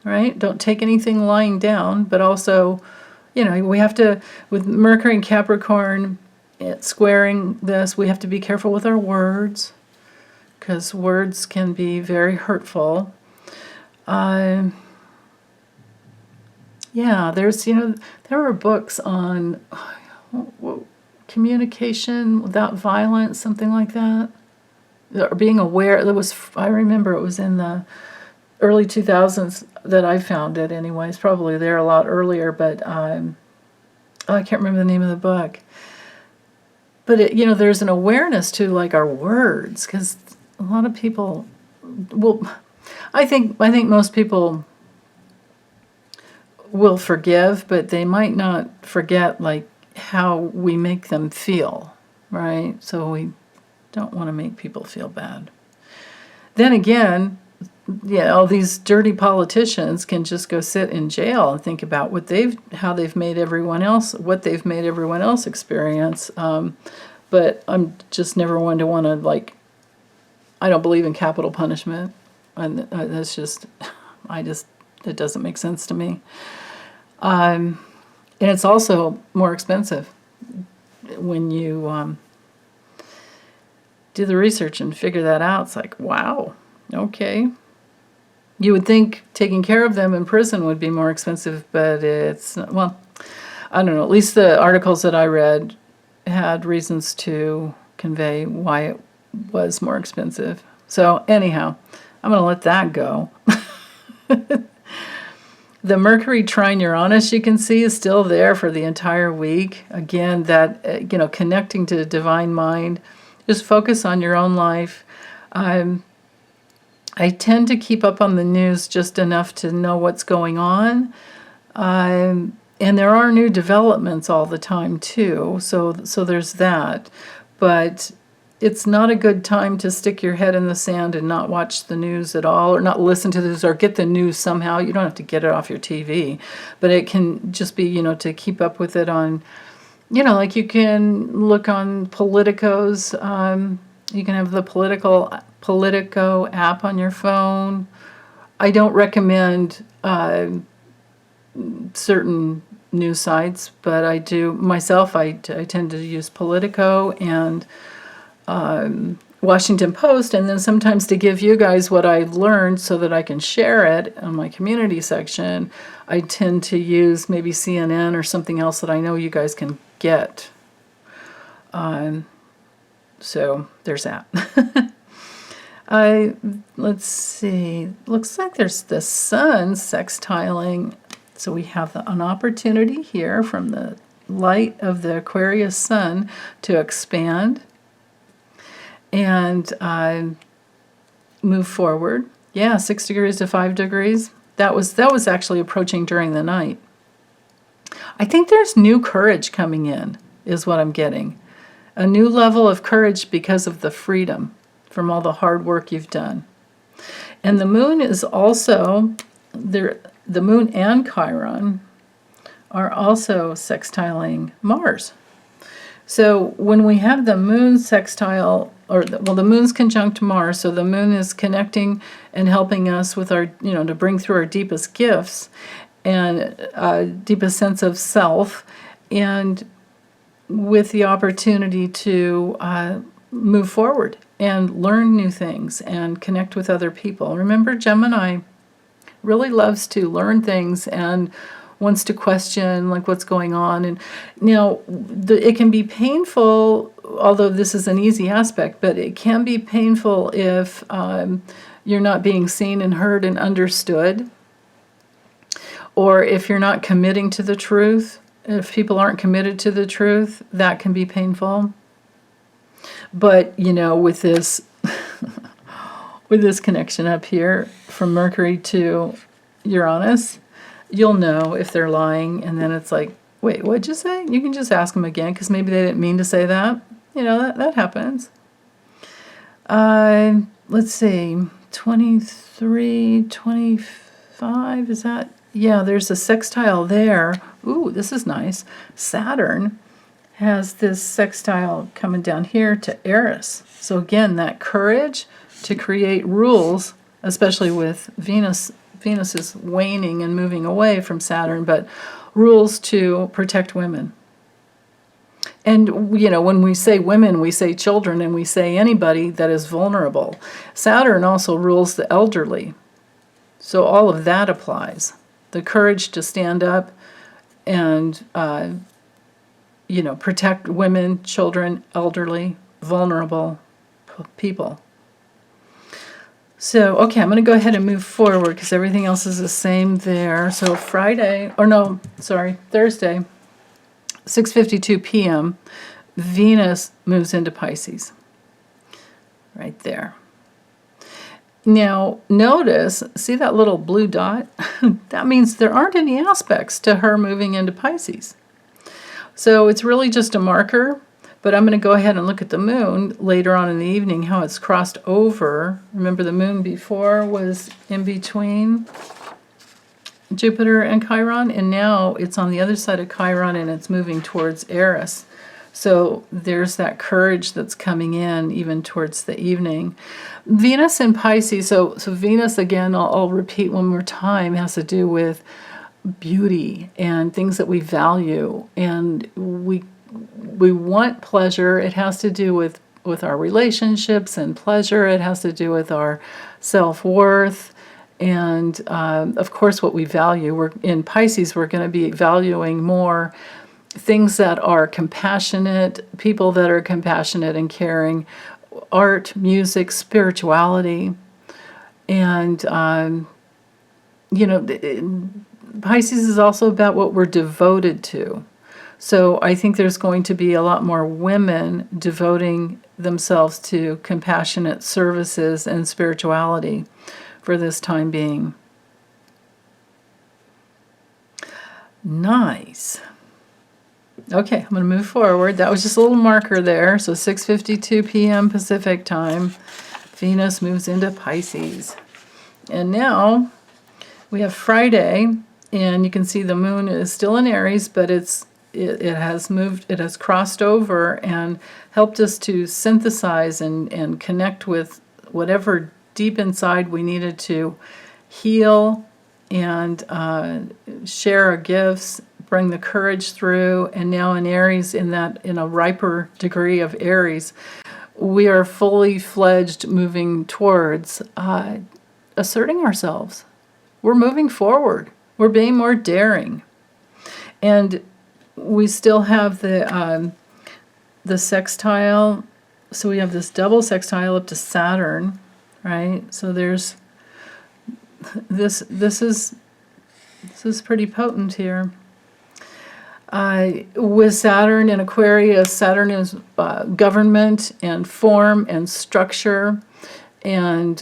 right? Don't take anything lying down, but also, we have to, with Mercury and Capricorn, it's squaring this, we have to be careful with our words, because words can be very hurtful. There were books on communication without violence, something like that. Or being aware. I remember it was in the early 2000s that I found it anyways, probably there a lot earlier, but I can't remember the name of the book. But there's an awareness to our words, because a lot of people, I think most people will forgive, but they might not forget how we make them feel, right? So we don't want to make people feel bad. Then again, all these dirty politicians can just go sit in jail and think about what they've made everyone else experience. But I'm just never one to want to I don't believe in capital punishment, and that's just, it doesn't make sense to me. And it's also more expensive when you do the research and figure that out. It's wow, okay. You would think taking care of them in prison would be more expensive, but it's not. Well, I don't know. At least the articles that I read had reasons to convey why it was more expensive. So anyhow, I'm going to let that go. The Mercury trine Uranus, you can see, is still there for the entire week. Again, that, connecting to the divine mind. Just focus on your own life. I tend to keep up on the news just enough to know what's going on. And there are new developments all the time too, so there's that. But it's not a good time to stick your head in the sand and not watch the news at all, or not listen to the news, or get the news somehow. You don't have to get it off your TV, but it can just be, to keep up with it on, like you can look on Politico's, you can have the Politico app on your phone. I don't recommend certain news sites, but I do myself. I tend to use Politico and Washington Post, and then sometimes to give you guys what I've learned so that I can share it on my community section, I tend to use maybe CNN or something else that I know you guys can get. So there's that. Let's see. Looks like there's the sun sextiling. So we have an opportunity here from the light of the Aquarius sun to expand and move forward. Yeah, 6 degrees to 5 degrees. That was actually approaching during the night. I think there's new courage coming in, is what I'm getting. A new level of courage because of the freedom from all the hard work you've done. And the moon is also, the moon and Chiron are also sextiling Mars. So when we have the moon sextile, the moon's conjunct Mars, so the moon is connecting and helping us with our, to bring through our deepest gifts and deepest sense of self, and with the opportunity to move forward and learn new things and connect with other people. Remember, Gemini really loves to learn things and wants to question like what's going on. And it can be painful, although this is an easy aspect, but it can be painful if you're not being seen and heard and understood, or if you're not committing to the truth. If people aren't committed to the truth, that can be painful. But, with this with this connection up here from Mercury to Uranus, you'll know if they're lying, and then it's like, wait, what'd you say? You can just ask them again, because maybe they didn't mean to say that. That happens. Let's see, 23, 25, is that? Yeah, there's a sextile there. Ooh, this is nice. Saturn has this sextile coming down here to Eris. So again, that courage to create rules, especially with Venus. Venus is waning and moving away from Saturn, but rules to protect women. And, when we say women, we say children, and we say anybody that is vulnerable. Saturn also rules the elderly. So all of that applies. The courage to stand up and, protect women, children, elderly, vulnerable people. So, okay, I'm going to go ahead and move forward because everything else is the same there. So Thursday, 6:52 p.m., Venus moves into Pisces. Right there. Now, notice, see that little blue dot? That means there aren't any aspects to her moving into Pisces. So it's really just a marker, but I'm going to go ahead and look at the moon later on in the evening, how it's crossed over. Remember, the moon before was in between Jupiter and Chiron, and now it's on the other side of Chiron and it's moving towards Eris. So there's that courage that's coming in even towards the evening. Venus in Pisces, so Venus, again, I'll repeat one more time, has to do with beauty and things that we value. And we want pleasure. It has to do with our relationships and pleasure. It has to do with our self-worth. And, of course, what we value. In Pisces, we're going to be valuing more things that are compassionate, people that are compassionate and caring, art, music, spirituality. And, Pisces is also about what we're devoted to. So I think there's going to be a lot more women devoting themselves to compassionate services and spirituality for this time being. Nice. Okay, I'm going to move forward. That was just a little marker there. So 6:52 p.m. Pacific time. Venus moves into Pisces. And now we have Friday, and you can see the moon is still in Aries, but it has moved, it has crossed over and helped us to synthesize and connect with whatever deep inside we needed to heal and share our gifts, bring the courage through. And now in Aries, in a riper degree of Aries, we are fully fledged moving towards asserting ourselves. We're moving forward. We're being more daring. And we still have the sextile. So we have this double sextile up to Saturn, right? So there's this is pretty potent here. With Saturn in Aquarius, Saturn is government and form and structure, and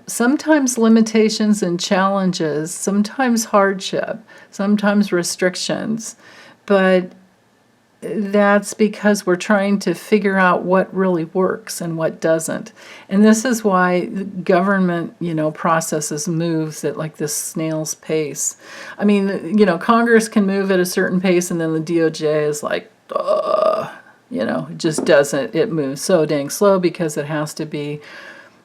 sometimes limitations and challenges, sometimes hardship, sometimes restrictions. But that's because we're trying to figure out what really works and what doesn't. And this is why government, processes moves at like this snail's pace. I mean, Congress can move at a certain pace, and then the DOJ is like, it just doesn't. It moves so dang slow because it has to be,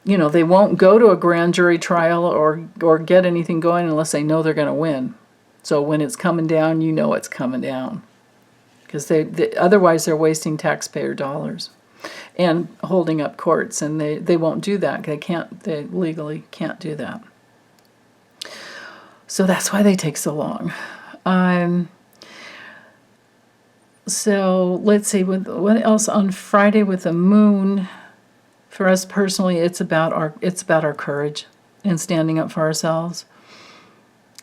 they won't go to a grand jury trial or get anything going unless they know they're going to win. So when it's coming down, it's coming down. Because otherwise they're wasting taxpayer dollars and holding up courts, and they won't do that. They legally can't do that. So that's why they take so long. So let's see, what else on Friday with the moon? For us personally, it's about our courage and standing up for ourselves.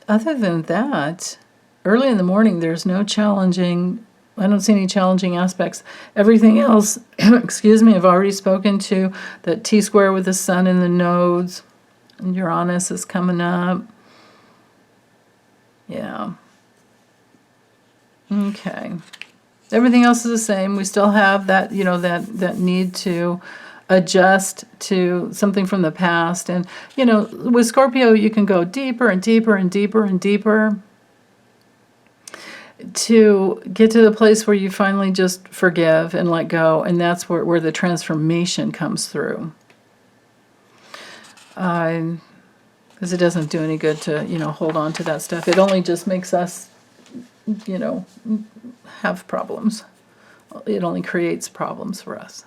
Other than that, early in the morning, there's no challenging. I don't see any challenging aspects. Everything else, excuse me, I've already spoken to. That T-square with the sun in the nodes. And Uranus is coming up. Yeah. Okay. Everything else is the same. We still have that, that need to adjust to something from the past. And, with Scorpio, you can go deeper and deeper and deeper and deeper to get to the place where you finally just forgive and let go, and that's where the transformation comes through. Because it doesn't do any good to, hold on to that stuff. It only just makes us, have problems. It only creates problems for us.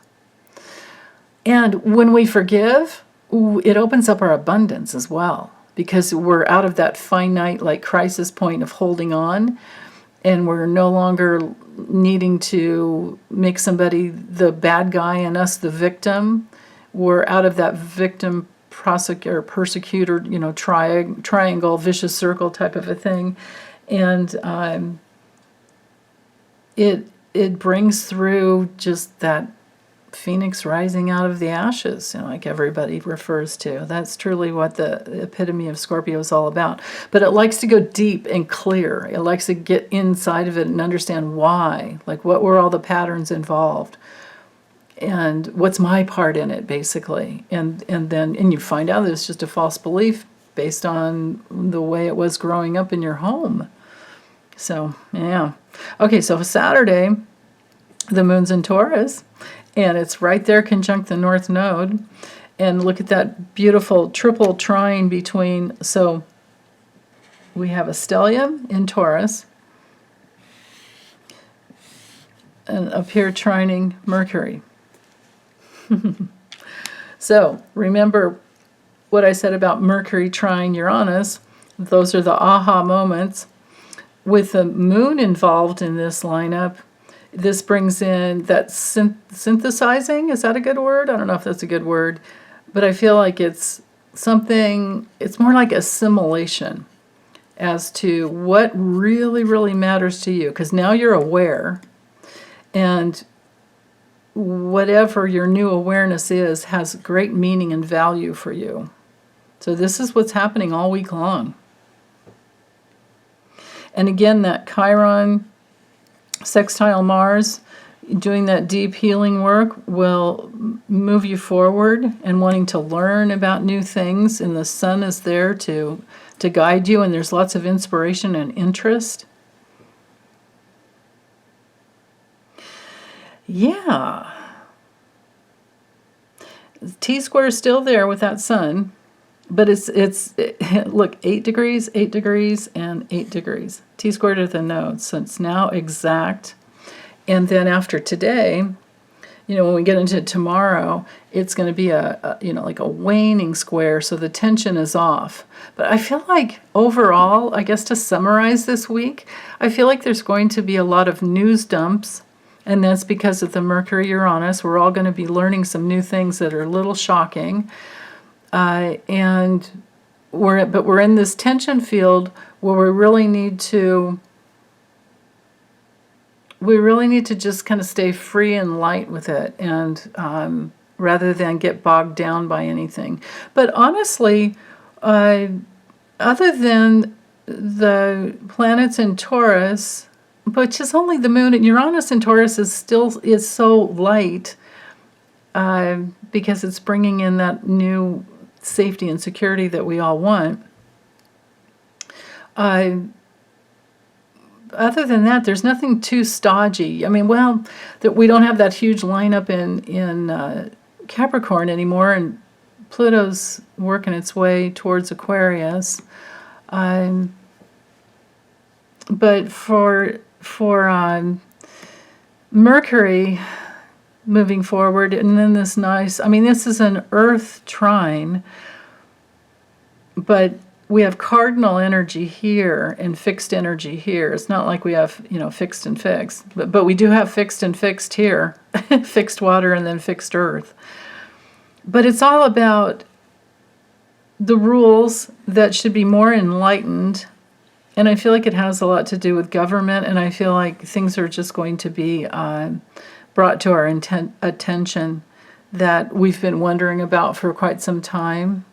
And when we forgive, it opens up our abundance as well, because we're out of that finite, crisis point of holding on. And we're no longer needing to make somebody the bad guy and us the victim. We're out of that victim persecutor, triangle, vicious circle type of a thing. And it brings through just that phoenix rising out of the ashes, like everybody refers to. That's truly what the epitome of Scorpio is all about. But it likes to go deep and clear. It likes to get inside of it and understand why, what were all the patterns involved, and what's my part in it, basically. And then you find out that it's just a false belief based on the way it was growing up in your home. So, yeah. Okay, so Saturday, the moon's in Taurus. And it's right there conjunct the North Node. And look at that beautiful triple trine between. So we have a stellium in Taurus. And up here trining Mercury. So remember what I said about Mercury trine Uranus. Those are the aha moments. With the moon involved in this lineup, this brings in that synthesizing. Is that a good word? I don't know if that's a good word. But I feel like it's more like assimilation as to what really, really matters to you. Because now you're aware. And whatever your new awareness is has great meaning and value for you. So this is what's happening all week long. And again, that Chiron sextile Mars, doing that deep healing work will move you forward and wanting to learn about new things. And the sun is there to guide you, and there's lots of inspiration and interest. Yeah. T-square is still there with that sun, but look, 8 degrees, 8 degrees, and 8 degrees. T-squared to the nodes, so it's now exact. And then after today, when we get into tomorrow, it's going to be like a waning square, so the tension is off. But I feel like overall, I guess to summarize this week, I feel like there's going to be a lot of news dumps. And that's because of the Mercury-Uranus. We're all going to be learning some new things that are a little shocking. And we're in this tension field where we really need to just kind of stay free and light with it, and rather than get bogged down by anything. But honestly, other than the planets in Taurus, which is only the moon, and Uranus in Taurus is so light because it's bringing in that new safety and security that we all want. Other than that, there's nothing too stodgy. I mean, that we don't have that huge lineup in Capricorn anymore, and Pluto's working its way towards Aquarius. But for Mercury moving forward, and then this this is an Earth trine, but we have cardinal energy here and fixed energy here. It's not like we have, fixed and fixed, but we do have fixed and fixed here, fixed water and then fixed earth. But it's all about the rules that should be more enlightened. And I feel like it has a lot to do with government, and I feel like things are just going to be brought to our attention that we've been wondering about for quite some time.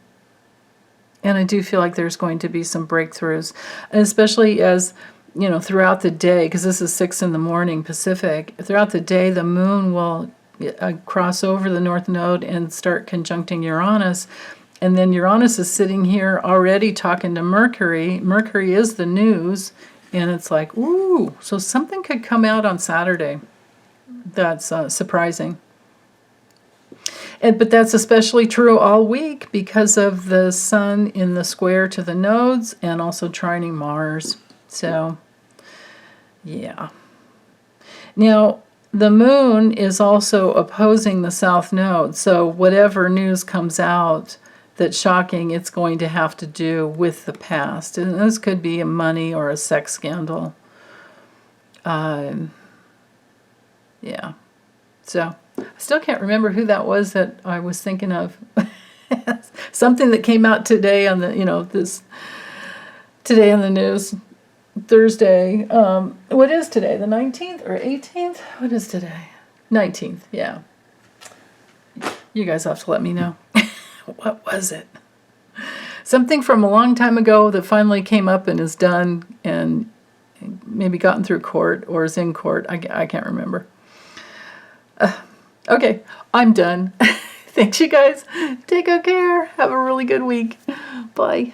And I do feel like there's going to be some breakthroughs, and especially as, throughout the day, because this is 6 a.m. Pacific, throughout the day the moon will cross over the North Node and start conjuncting Uranus. And then Uranus is sitting here already talking to Mercury. Mercury is the news, and it's like, ooh, so something could come out on Saturday. That's surprising. But that's especially true all week because of the sun in the square to the nodes and also trining Mars. So, yeah. Now, the moon is also opposing the south node. So whatever news comes out that's shocking, it's going to have to do with the past. And this could be a money or a sex scandal. Yeah. So I still can't remember who that was that I was thinking of. Something that came out today on the, today on the news, Thursday. What is today? The 19th or 18th? What is today? 19th, yeah. You guys have to let me know. What was it? Something from a long time ago that finally came up and is done and maybe gotten through court or is in court. I can't remember. Okay, I'm done. Thanks, you guys. Take good care. Have a really good week. Bye.